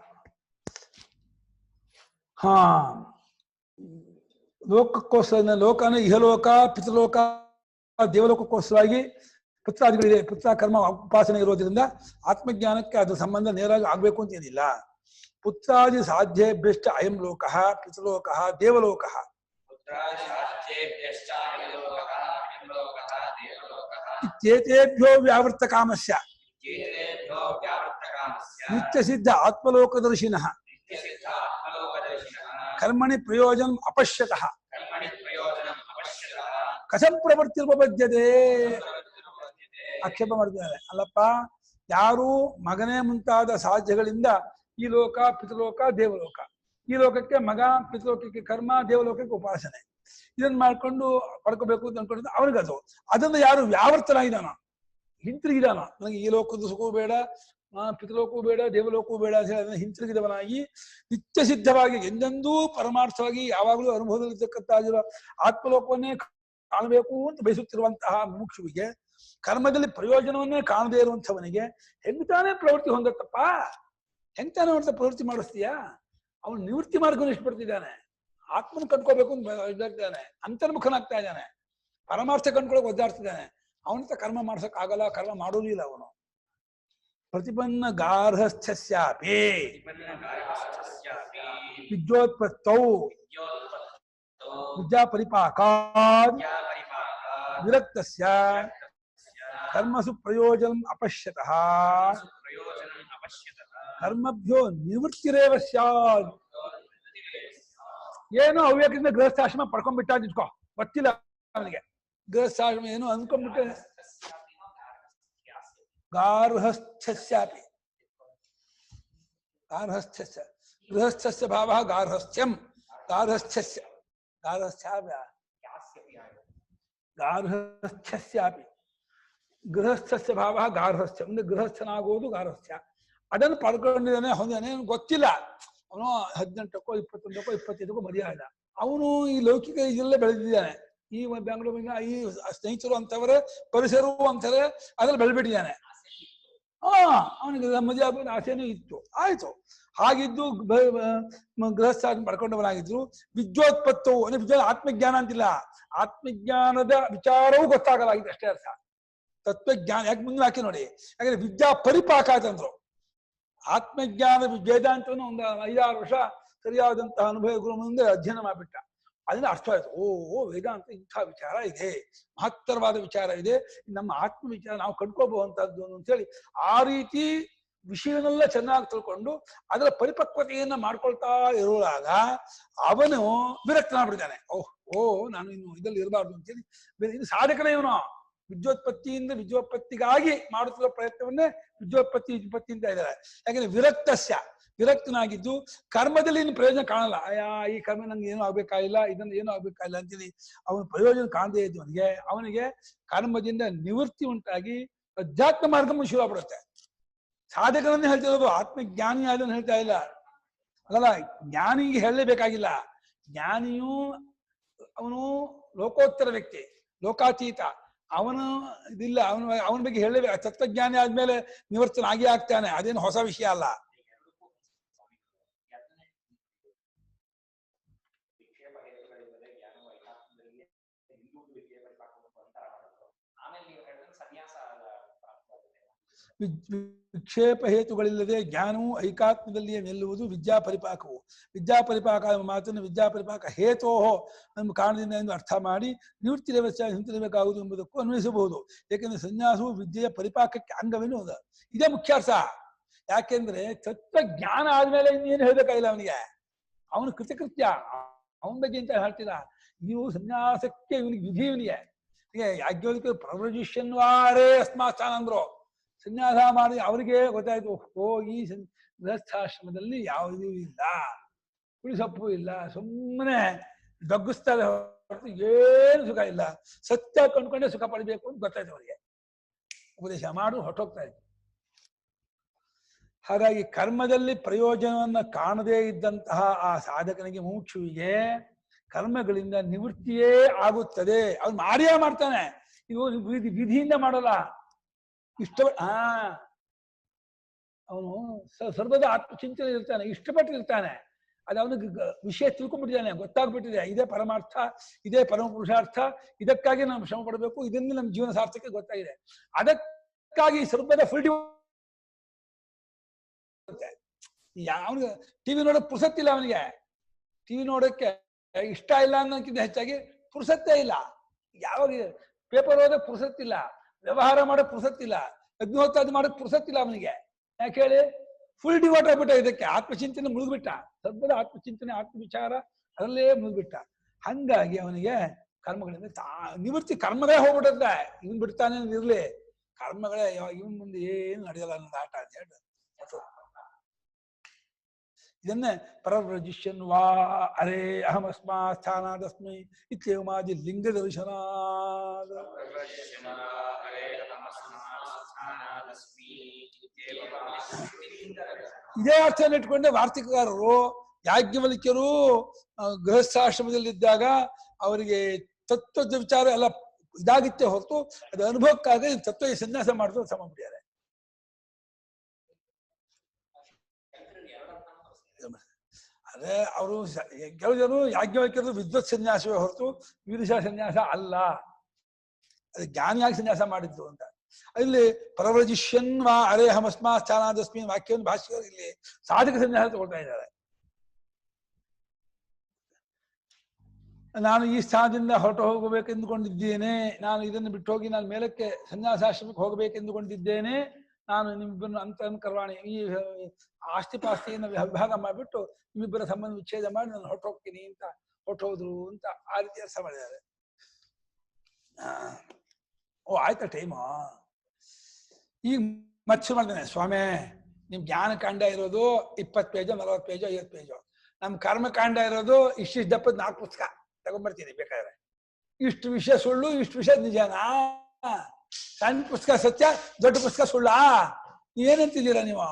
S2: ಲೋಕಕ್ಕೋಸ್ಕರ ಲೋಕನ ಇಹಲೋಕ ಪಿತೃಲೋಕ ದೇವಲೋಕಕ್ಕೋಸ್ಕರವಾಗಿ ಪುತ್ರಾದಿಗಳಿದೆ. ಪುತ್ರ ಕರ್ಮ ಉಪಾಸನೆ ಇರೋದ್ರಿಂದ ಆತ್ಮಜ್ಞಾನಕ್ಕೆ ಅದ್ರ ಸಂಬಂಧ ನೇರವಾಗಿ ಆಗ್ಬೇಕು ಅಂತ ಏನಿಲ್ಲ. ಪುತ್ರಾದಿ ಸಾಧ್ಯೇಭ್ಯಶ್ಚ ಅಯಂ ಲೋಕಃ ಪಿತೃಲೋಕಃ ದೇವಲೋಕಃ. ಇತ್ಯೇತೇಭ್ಯೋ ವ್ಯಾವೃತ್ತ ಕಾಮಸ್ಯ ನಿತ್ಯ ಸಿದ್ಧ ಆತ್ಮಲೋಕದರ್ಶಿನಃ ಕರ್ಮಣಿ ಪ್ರಯೋಜನ ಅಪಶ್ಯತಃ ಕಥಂ ಪ್ರವೃತ್ತಿರ್ಬದ್ಧತೆ. ಆಕ್ಷೇಪ ಮಾಡ್ತಿದ್ದಾರೆ, ಅಲ್ಲಪ್ಪ ಯಾರು ಮಗನೇ ಮುಂತಾದ ಸಾಧ್ಯಗಳಿಂದ ಈ ಲೋಕ ಪಿತೃಲೋಕ ದೇವಲೋಕ, ಈ ಲೋಕಕ್ಕೆ ಮಗ, ಪಿತೃಲೋಕಕ್ಕೆ ಕರ್ಮ, ದೇವಲೋಕಕ್ಕೆ ಉಪಾಸನೆ, ಇದನ್ನ ಮಾಡ್ಕೊಂಡು ಪಡ್ಕೋಬೇಕು ಅಂತ ಅನ್ಕೊಂಡಿದ್ದ ಅವ್ರಿಗದು. ಅದನ್ನ ಯಾರು ವ್ಯಾವರ್ತನಾಗಿದ್ದಾನ, ಹಿಂತಿರುಗಿದಾನ, ನನಗೆ ಈ ಲೋಕದ ಸುಖವೂ ಬೇಡ, ಪಿತೃಲೋಕವೂ ಬೇಡ, ದೇವಲೋಕವೂ ಬೇಡ ಅಂತ ಹೇಳಿ ಅದನ್ನ ಹಿಂತಿರುಗಿದವನಾಗಿ ನಿತ್ಯ ಸಿದ್ಧವಾಗಿ ಎಂದೆಂದೂ ಪರಮಾರ್ಥವಾಗಿ ಯಾವಾಗಲೂ ಅನುಭವದಲ್ಲಿರ್ತಕ್ಕಂಥ ಆತ್ಮಲೋಕವನ್ನೇ ಕಾಣಬೇಕು ಅಂತ ಬಯಸುತ್ತಿರುವಂತಹ ಮುಮುಕ್ಷುವಿಗೆ ಕರ್ಮದಲ್ಲಿ ಪ್ರಯೋಜನವನ್ನೇ ಕಾಣದೇ ಇರುವಂಥವನಿಗೆ ಹೆಂಗ್ ತಾನೇ ಪ್ರವೃತ್ತಿ ಹೊಂದತ್ತಪ್ಪ? ಹೆಂಗ್ ತಾನೇ ಹೊಂದ ಪ್ರವೃತ್ತಿ ಮಾಡಿಸ್ತೀಯಾ? ಅವನು ನಿವೃತ್ತಿ ಮಾಡ್ಕೊಂಡು ಇಷ್ಟಪಡ್ತಿದ್ದಾನೆ, ಆತ್ಮನ ಕಂಡ್ಕೋಬೇಕು ಅಂತ ಇದ್ದಾನೆ, ಅಂತರ್ಮುಖನಾಗ್ತಾ ಇದ್ದಾನೆ, ಪರಮಾರ್ಥ ಕಂಡ್ಕೊಳಕ್ ಒದ್ದಾಡ್ತಿದ್ದಾನೆ. ಅವನಂತ ಕರ್ಮ ಮಾಡ್ಸಕ್ ಆಗಲ್ಲ, ಕರ್ಮ ಮಾಡೋದು ಇಲ್ಲ ಅವನು. ಪ್ರತಿಪನ್ನ ಗಾರ್ಹಸ್ಥ್ಯಸ್ಯಾಪಿ ವಿದ್ಯೋತ್ಪತ್ತೌ ವಿದ್ಯಾ ಪರಿಪಾಕಾದ್ ವಿರಕ್ತಸ್ಯ ಕರ್ಮಸು ಪ್ರಯೋಜನಂ ಅಪಶ್ಯತಃ ಕರ್ಮಭ್ಯೋ ನಿವೃತ್ತಿರೇವ ಸ್ಯಾದ್. ಏನೋ ಅವ್ಯಕ್ಕಿಂದ ಗೃಹಸ್ಥಾಶ್ರಮ ಪಡ್ಕೊಂಡ್ಬಿಟ್ಟಾಗ ಇಟ್ಕೋ, ಗೊತ್ತಿಲ್ಲ ಅವನಿಗೆ ಗೃಹಸ್ಥಾಶ್ರಮ ಏನು ಅನ್ಕೊಂಡ್ಬಿಟ್ಟೆ. ಗಾರ್ಹಸ್ಥ್ಯಸ್ಯಾಪಿ ಗಾರ್ಹಸ್ಥ್ಯಸ್ಯ ಗೃಹಸ್ಥಸ್ಯ ಭಾವಃ ಗಾರ್ಹಸ್ಥ್ಯಂ ಗಾರ್ಹಸ್ಥ್ಯಸ್ಯ ಗಾರ್ಹಸ್ಥ್ಯಸ್ಯಾಪಿ ಗೃಹಸ್ಥಸ್ಯ ಭಾವಃ ಗಾರ್ಹಸ್ಥ್ಯಂ ಅಂದ್ರೆ ಗೃಹಸ್ಥನಾಗುವುದು ಗಾರ್ಹಸ್ಥ್ಯ. ಅದನ್ನು ಪಡ್ಕೊಂಡಿದ್ದಾನೆ, ಹೊಂದಾನೆ, ಗೊತ್ತಿಲ್ಲ. ಅವನು 18ಕ್ಕೋ 21ಕ್ಕೋ 25ಕ್ಕೋ ಮದುವೆ ಆದ. ಅವನು ಈ ಲೌಕಿಕ ಇದೆಲ್ಲ ಬೆಳೆದಿದ್ದಾನೆ, ಈ ಬೆಂಗಳೂರಿನ ಈ ಸ್ನೇಹಿತರು ಅಂತವರೇ, ಪರಿಸರವು ಅಂತಾರೆ, ಅದ್ರಲ್ಲಿ ಬೆಳೆಬಿಟ್ಟಿದ್ದಾನೆ. ಅವನಿಗೆ ಮದುವೆ ಆಗೋದು ಆಸೆನೂ ಇತ್ತು. ಆಯ್ತು, ಹಾಗಿದ್ದು ಗೃಹಸ್ಥ ಪಡ್ಕೊಂಡವನಾಗಿದ್ರು. ವಿದ್ಯೋತ್ಪತ್ತವು ಅಂದ್ರೆ ಆತ್ಮಜ್ಞಾನ ಅಂತಿಲ್ಲ, ಆತ್ಮಜ್ಞಾನದ ವಿಚಾರವೂ ಗೊತ್ತಾಗಲಾಗಿದೆ ಅಷ್ಟೇ ಅರ್ಥ. ತತ್ವಜ್ಞಾನ ಯಾಕೆ ಮುಂದೆ ಹಾಕಿ ನೋಡಿ, ಯಾಕಂದ್ರೆ ವಿದ್ಯಾ ಪರಿಪಾಕ ಅಂತಂದ್ರು. ಆತ್ಮಜ್ಞಾನ ವೇದಾಂತವನ್ನು ಒಂದು 5-6 ವರ್ಷ ಸರಿಯಾದಂತಹ ಅನುಭವ ಗುರು ಮುಂದೆ ಅಧ್ಯಯನ ಮಾಡಿಬಿಟ್ಟ. ಅದನ್ನ ಅರ್ಥ ಆಯ್ತು, ಓ ವೇದಾಂತ ಇಂಥ ವಿಚಾರ ಇದೆ, ಮಹತ್ತರವಾದ ವಿಚಾರ ಇದೆ, ನಮ್ಮ ಆತ್ಮ ವಿಚಾರ ನಾವು ಕಂಡ್ಕೋಬಹುವಂತಹದ್ದು ಅಂತೇಳಿ ಆ ರೀತಿ ವಿಷಯವನ್ನೆಲ್ಲ ಚೆನ್ನಾಗಿ ತಿಳ್ಕೊಂಡು ಅದರ ಪರಿಪಕ್ವತೆಯನ್ನ ಮಾಡ್ಕೊಳ್ತಾ ಇರುವಾಗ ಅವನು ವಿರಕ್ತನಾಗ್ಬಿಡ್ತಾನೆ. ನಾನು ಇನ್ನು ಇದರಲ್ಲಿ ಇರಬಾರ್ದು ಅಂತೇಳಿ ಇದು ಸಾಧಕನೇ ಇವನು. ವಿದ್ಯೋತ್ಪತ್ತಿಯಿಂದ ವಿದ್ಯೋತ್ಪತ್ತಿಗಾಗಿ ಮಾಡುತ್ತಿರುವ ಪ್ರಯತ್ನವನ್ನೇ ವಿದ್ಯೋತ್ಪತ್ತಿ ಅಂತ ಇದ್ದಾರೆ. ಯಾಕಂದ್ರೆ ವಿರಕ್ತನಾಗಿದ್ದು ಕರ್ಮದಲ್ಲಿ ಇನ್ನು ಪ್ರಯೋಜನ ಕಾಣಲ್ಲ. ಈ ಕರ್ಮ ನಂಗೆ ಏನೂ ಆಗ್ಬೇಕಾಗಿಲ್ಲ, ಇದನ್ನ ಏನೂ ಆಗ್ಬೇಕಾಗಿಲ್ಲ ಅಂತೇಳಿ ಅವನ ಪ್ರಯೋಜನ ಕಾಣದೇ ಇದ್ದವನಿಗೆ ಅವನಿಗೆ ಕರ್ಮದಿಂದ ನಿವೃತ್ತಿ ಉಂಟಾಗಿ ಅಧ್ಯಾತ್ಮ ಮಾರ್ಗ ಶುರು ಆಗ್ಬಿಡುತ್ತೆ. ಸಾಧಕರನ್ನೇ ಹೇಳ್ತಿರೋದು, ಆತ್ಮಜ್ಞಾನಿ ಅದನ್ನು ಹೇಳ್ತಾ ಇಲ್ಲ. ಅಲ್ಲ, ಜ್ಞಾನಿಗೆ ಹೇಳಲೇಬೇಕಾಗಿಲ್ಲ. ಜ್ಞಾನಿಯು ಅವನು ಲೋಕೋತ್ತರ ವ್ಯಕ್ತಿ, ಲೋಕಾತೀತ, ಅವನು ಇದಿಲ್ಲ, ಅವನ ಬಗ್ಗೆ ಹೇಳಲೇಬೇಕು. ತತ್ವಜ್ಞಾನಿ ಆದ್ಮೇಲೆ ನಿವರ್ತನ ಆಗೇ ಆಗ್ತಾನೆ, ಅದೇನು ಹೊಸ ವಿಷಯ ಅಲ್ಲ. ವಿಕ್ಷೇಪ ಹೇತುಗಳಿಲ್ಲದೆ ಜ್ಞಾನವು ಐಕಾತ್ಮದಲ್ಲಿಯೇ ನಿಲ್ಲುವುದು ವಿದ್ಯಾ ಪರಿಪಾಕವು. ವಿದ್ಯಾ ಪರಿಪಾಕ ಮಾತನ್ನು ವಿದ್ಯಾ ಪರಿಪಾಕ ಹೇತೋಹೋ ನಮ್ಮ ಕಾರಣದಿಂದ ಎಂದು ಅರ್ಥ ಮಾಡಿ ನಿವೃತ್ತಿ ವ್ಯವಸ್ಥೆ ಹಿಂತಿರಬೇಕಾಗುವುದು ಎಂಬುದಕ್ಕೂ ಅನ್ವಯಿಸಬಹುದು. ಏಕೆಂದ್ರೆ ಸನ್ಯಾಸವು ವಿದ್ಯೆಯ ಪರಿಪಾಕಕ್ಕೆ ಅಂಗವೇನು ಅದ. ಇದೇ ಮುಖ್ಯ ಅರ್ಥ. ಯಾಕೆಂದ್ರೆ ತತ್ವಜ್ಞಾನ ಆದ್ಮೇಲೆ ಇನ್ನೇನು ಹೇಳ್ಬೇಕಾಗಿಲ್ಲ ಅವನಿಗೆ. ಅವನು ಕೃತಕೃತ್ಯ, ಅವನ ಬಗ್ಗೆ ಅಂತ ಹೇಳ್ತೀರಾ. ನೀವು ಸನ್ಯಾಸಕ್ಕೆ ಇವನಿಗೆ ವಿಧಿ, ಇವನಿಗೆ ಯಾಜ್ಞವಲ್ಕ್ಯರು ಪ್ರವೃಜಿಷ್ಯನ್ವಾರೇ ಅಸ್ಮಾಸ್ಥಾನ ಅಂದ್ರು. ಸನ್ಯಾಸ ಮಾಡಿ ಅವರಿಗೆ ಗೊತ್ತಾಯ್ತು, ಈ ಗೃಹಸ್ಥಾಶ್ರಮದಲ್ಲಿ ಯಾವುದೂ ಇಲ್ಲ, ಕುಳಿಸೊಪ್ಪು ಇಲ್ಲ, ಸುಮ್ಮನೆ ದಗ್ಗಿಸ್ತಾರೆ ಹೊರತು ಏನು ಸುಖ ಇಲ್ಲ, ಸತ್ಯ ಕಂಡ್ಕೊಂಡೇ ಸುಖ ಪಡಿಬೇಕು ಅಂತ ಗೊತ್ತಾಯ್ತು ಅವರಿಗೆ. ಉಪದೇಶ ಮಾಡು ಹೊರಟೋಗ್ತಾ ಇತ್ತು. ಹಾಗಾಗಿ ಕರ್ಮದಲ್ಲಿ ಪ್ರಯೋಜನವನ್ನ ಕಾಣದೇ ಇದ್ದಂತಹ ಆ ಸಾಧಕನಿಗೆ, ಮುಮುಕ್ಷುವಿಗೆ ಕರ್ಮಗಳಿಂದ ನಿವೃತ್ತಿಯೇ ಆಗುತ್ತದೆ. ಅವ್ನು ಮಾಡಿಯೇ ಮಾಡ್ತಾನೆ, ಇದು ವಿಧಿಯಿಂದ ಮಾಡಲ್ಲ. ಅವನು ಸರ್ವದ ಆತ್ಮಚಿಂತನೆ ಇರ್ತಾನೆ, ಇಷ್ಟಪಟ್ಟಿರ್ತಾನೆ. ಅದು ಅವನಿಗೆ ವಿಷಯ ತಿಳ್ಕೊಂಡ್ಬಿಟ್ಟಿದ್ದಾನೆ, ಗೊತ್ತಾಗ್ಬಿಟ್ಟಿದೆ. ಇದೇ ಪರಮಾರ್ಥ, ಇದೇ ಪರಮ ಪುರುಷಾರ್ಥ, ಇದಕ್ಕಾಗಿ ನಾವು ಶ್ರಮ ಪಡಬೇಕು, ಇದನ್ನು ನಮ್ಮ ಜೀವನ ಸಾರ್ಥಕ್ಕೆ ಗೊತ್ತಾಗಿದೆ. ಅದಕ್ಕಾಗಿ ಸರ್ವದ ಫುಲ್ ಅವನಿಗೆ ಟಿವಿ ನೋಡಕ್ ಪುರ್ಸತ್ತಿಲ್ಲ. ಅವನಿಗೆ ಟಿವಿ ನೋಡಕ್ಕೆ ಇಷ್ಟ ಇಲ್ಲ ಅನ್ನೋಕ್ಕಿಂತ ಹೆಚ್ಚಾಗಿ ಪುರ್ಸತ್ತೇ ಇಲ್ಲ. ಯಾವಾಗ ಪೇಪರ್ ಓದಕ್ ಪುರ್ಸತ್ತಿಲ್ಲ, ವ್ಯವಹಾರ ಮಾಡಕ್ ಪುರ್ಸತ್ತಿಲ್ಲ, ಅಗ್ನಿಹೋತ್ರಾದಿ ಮಾಡಕ್ ಪುರ್ಸತ್ತಿಲ್ಲ ಅವನಿಗೆ. ಯಾಕೆ ಹೇಳಿ? ಫುಲ್ ಡಿವೋಟ್ ಆಗ್ಬಿಟ್ಟ ಇದಕ್ಕೆ. ಆತ್ಮಚಿಂತನೆ ಮುಳುಗ್ಬಿಟ್ಟ, ಸರ್ವದ ಆತ್ಮಚಿಂತನೆ, ಆತ್ಮವಿಚಾರ ಅದರಲ್ಲೇ ಮುಳುಗ್ಬಿಟ್ಟ. ಹಂಗಾಗಿ ಅವನಿಗೆ ಕರ್ಮಗಳಿಂದ ನಿವೃತ್ತಿ, ಕರ್ಮಗಳೇ ಹೋಗ್ಬಿಡುತ್ತೆ. ಇವನ್ ಬಿಡ್ತಾನೆ ಇರ್ಲಿ, ಕರ್ಮಗಳೇ ಇವನ್ ಮುಂದೆ ಏನು ನಡೆಯಲ್ಲ ಅನ್ನೋದು ಆಟ ಅಂತ ಹೇಳಿ ಇದನ್ನೇ ಪರವ್ರಜಿಷ್ಯನ್ ವಾ ಅರೇ ಅಹಮಸ್ಮಾ ಸ್ಥಾನಾದಸ್ಮೈ ಇತ್ಯೇವಮಾದಿ ಲಿಂಗ ದರ್ಶನ. ಇದೇ ಅರ್ಥವನ್ನು ಇಟ್ಕೊಂಡೆ ವಾರ್ತಿಕಕಾರರು ಯಾಜ್ಞವಲ್ಕ್ಯರು ಗೃಹಸ್ಥಾಶ್ರಮದಲ್ಲಿದ್ದಾಗ ಅವರಿಗೆ ತತ್ವದ ವಿಚಾರ ಎಲ್ಲ ಇದಾಗಿತ್ತೆ ಹೊರತು ಅದು ಅನುಭವಕ್ಕಾಗಿ ತತ್ವ ಸನ್ಯಾಸ ಮಾಡಿದ್ರು ಸಮ ಬಿಡ್ತಾರೆ. ಅದೇ ಅವರು ಕೆಲವು ಜನ ಯಾಜ್ಞವಲ್ಕ್ಯರು ವಿದ್ವತ್ ಸನ್ಯಾಸವೇ ಹೊರತು ವಿದುಷ ಸನ್ಯಾಸ ಅಲ್ಲ, ಅದು ಜ್ಞಾನಿಯಾಗಿ ಸನ್ಯಾಸ ಮಾಡಿದ್ದು ಅಂತ. ಇಲ್ಲಿ ಪ್ರವೃಜಿಷ್ಯನ್ ವಾ ಅರೇ ಹಮಸ್ಮಾ ಸ್ಥಾನಾದಸ್ಮಿ ವಾಕ್ಯವನ್ನು ಭಾಷೆಯವರು ಇಲ್ಲಿ ಸಾಧಕ ಸನ್ಯಾಸ ತಗೊಳ್ತಾ ಇದ್ದಾರೆ. ನಾನು ಈ ಸ್ಥಾನದಿಂದ ಹೊರಟು ಹೋಗಬೇಕೆಂದುಕೊಂಡಿದ್ದೇನೆ, ನಾನು ಇದನ್ನು ಬಿಟ್ಟು ಹೋಗಿ ನಾನು ಮೇಲಕ್ಕೆ ಸನ್ಯಾಸಾಶ್ರಮಕ್ಕೆ ಹೋಗಬೇಕೆಂದುಕೊಂಡಿದ್ದೇನೆ, ನಾನು ನಿಮ್ಮಿಬ್ಬರನ್ನು ಅಂತರ್ಕರ್ವಾಣಿ ಈ ಆಸ್ತಿ ಪಾಸ್ತಿಯನ್ನು ವಿಭಾಗ ಮಾಡಿಬಿಟ್ಟು ನಿಮ್ಮಿಬ್ಬರ ಸಂಬಂಧ ವಿಚ್ಛೇದ ಮಾಡಿ ನಾನು ಹೊರಟು ಹೋಗ್ತೀನಿ ಅಂತ ಹೊರಟೋದ್ರು ಅಂತ ಆ ರೀತಿ ಅರ್ಥ ಮಾಡಿದ್ದಾರೆ. ಓ ಆಯ್ತಾ ಟೈಮು. ಈಗ ಮಚ್ಚು ಮಾಡ್ತೇನೆ, ಸ್ವಾಮಿ ನಿಮ್ ಜ್ಞಾನಕಾಂಡ ಇರೋದು 20 ಪೇಜ್ 40 ಪೇಜ್ 50 ಪೇಜು, ನಮ್ ಕರ್ಮಕಾಂಡ ಇರೋದು ಇಷ್ಟಿಷ್ಟು ದಪ್ಪದ 4 ಪುಸ್ತಕ ತಗೊಂಡ್ಬರ್ತೀನಿ ಬೇಕಾದ್ರೆ. ಇಷ್ಟು ವಿಷಯ ಸುಳ್ಳು, ಇಷ್ಟು ವಿಷಯ ನಿಜನಾ? ಸಣ್ಣ ಪುಸ್ತಕ ಸತ್ಯ, ದೊಡ್ಡ ಪುಸ್ತಕ ಸುಳ್ಳ? ಏನಂತಿದ್ದೀರಾ ನೀವು?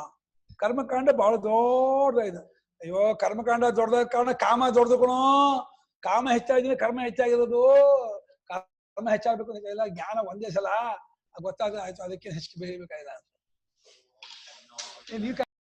S2: ಕರ್ಮಕಾಂಡ ಬಹಳ ದೊಡ್ಡದಾಗಿದೆ. ಅಯ್ಯೋ ಕರ್ಮಕಾಂಡ ದೊಡ್ಡದಾದ ಕಾರಣ ಕಾಮ ದೊಡ್ಡದು ಕಣೋ. ಕಾಮ ಹೆಚ್ಚಾಗಿದೆ, ಕರ್ಮ ಹೆಚ್ಚಾಗಿರೋದು. ಕರ್ಮ ಹೆಚ್ಚಾಗಬೇಕು ಅಂತ ಇಲ್ಲ, ಜ್ಞಾನ ಒಂದೇ ಸಲ ಗೊತ್ತಾಗ ಆಯ್ತು, ಅದಕ್ಕೆ ಹೆಚ್ಚು ಬೆಳಿಬೇಕಾಗಿಲ್ಲ. ನೀವು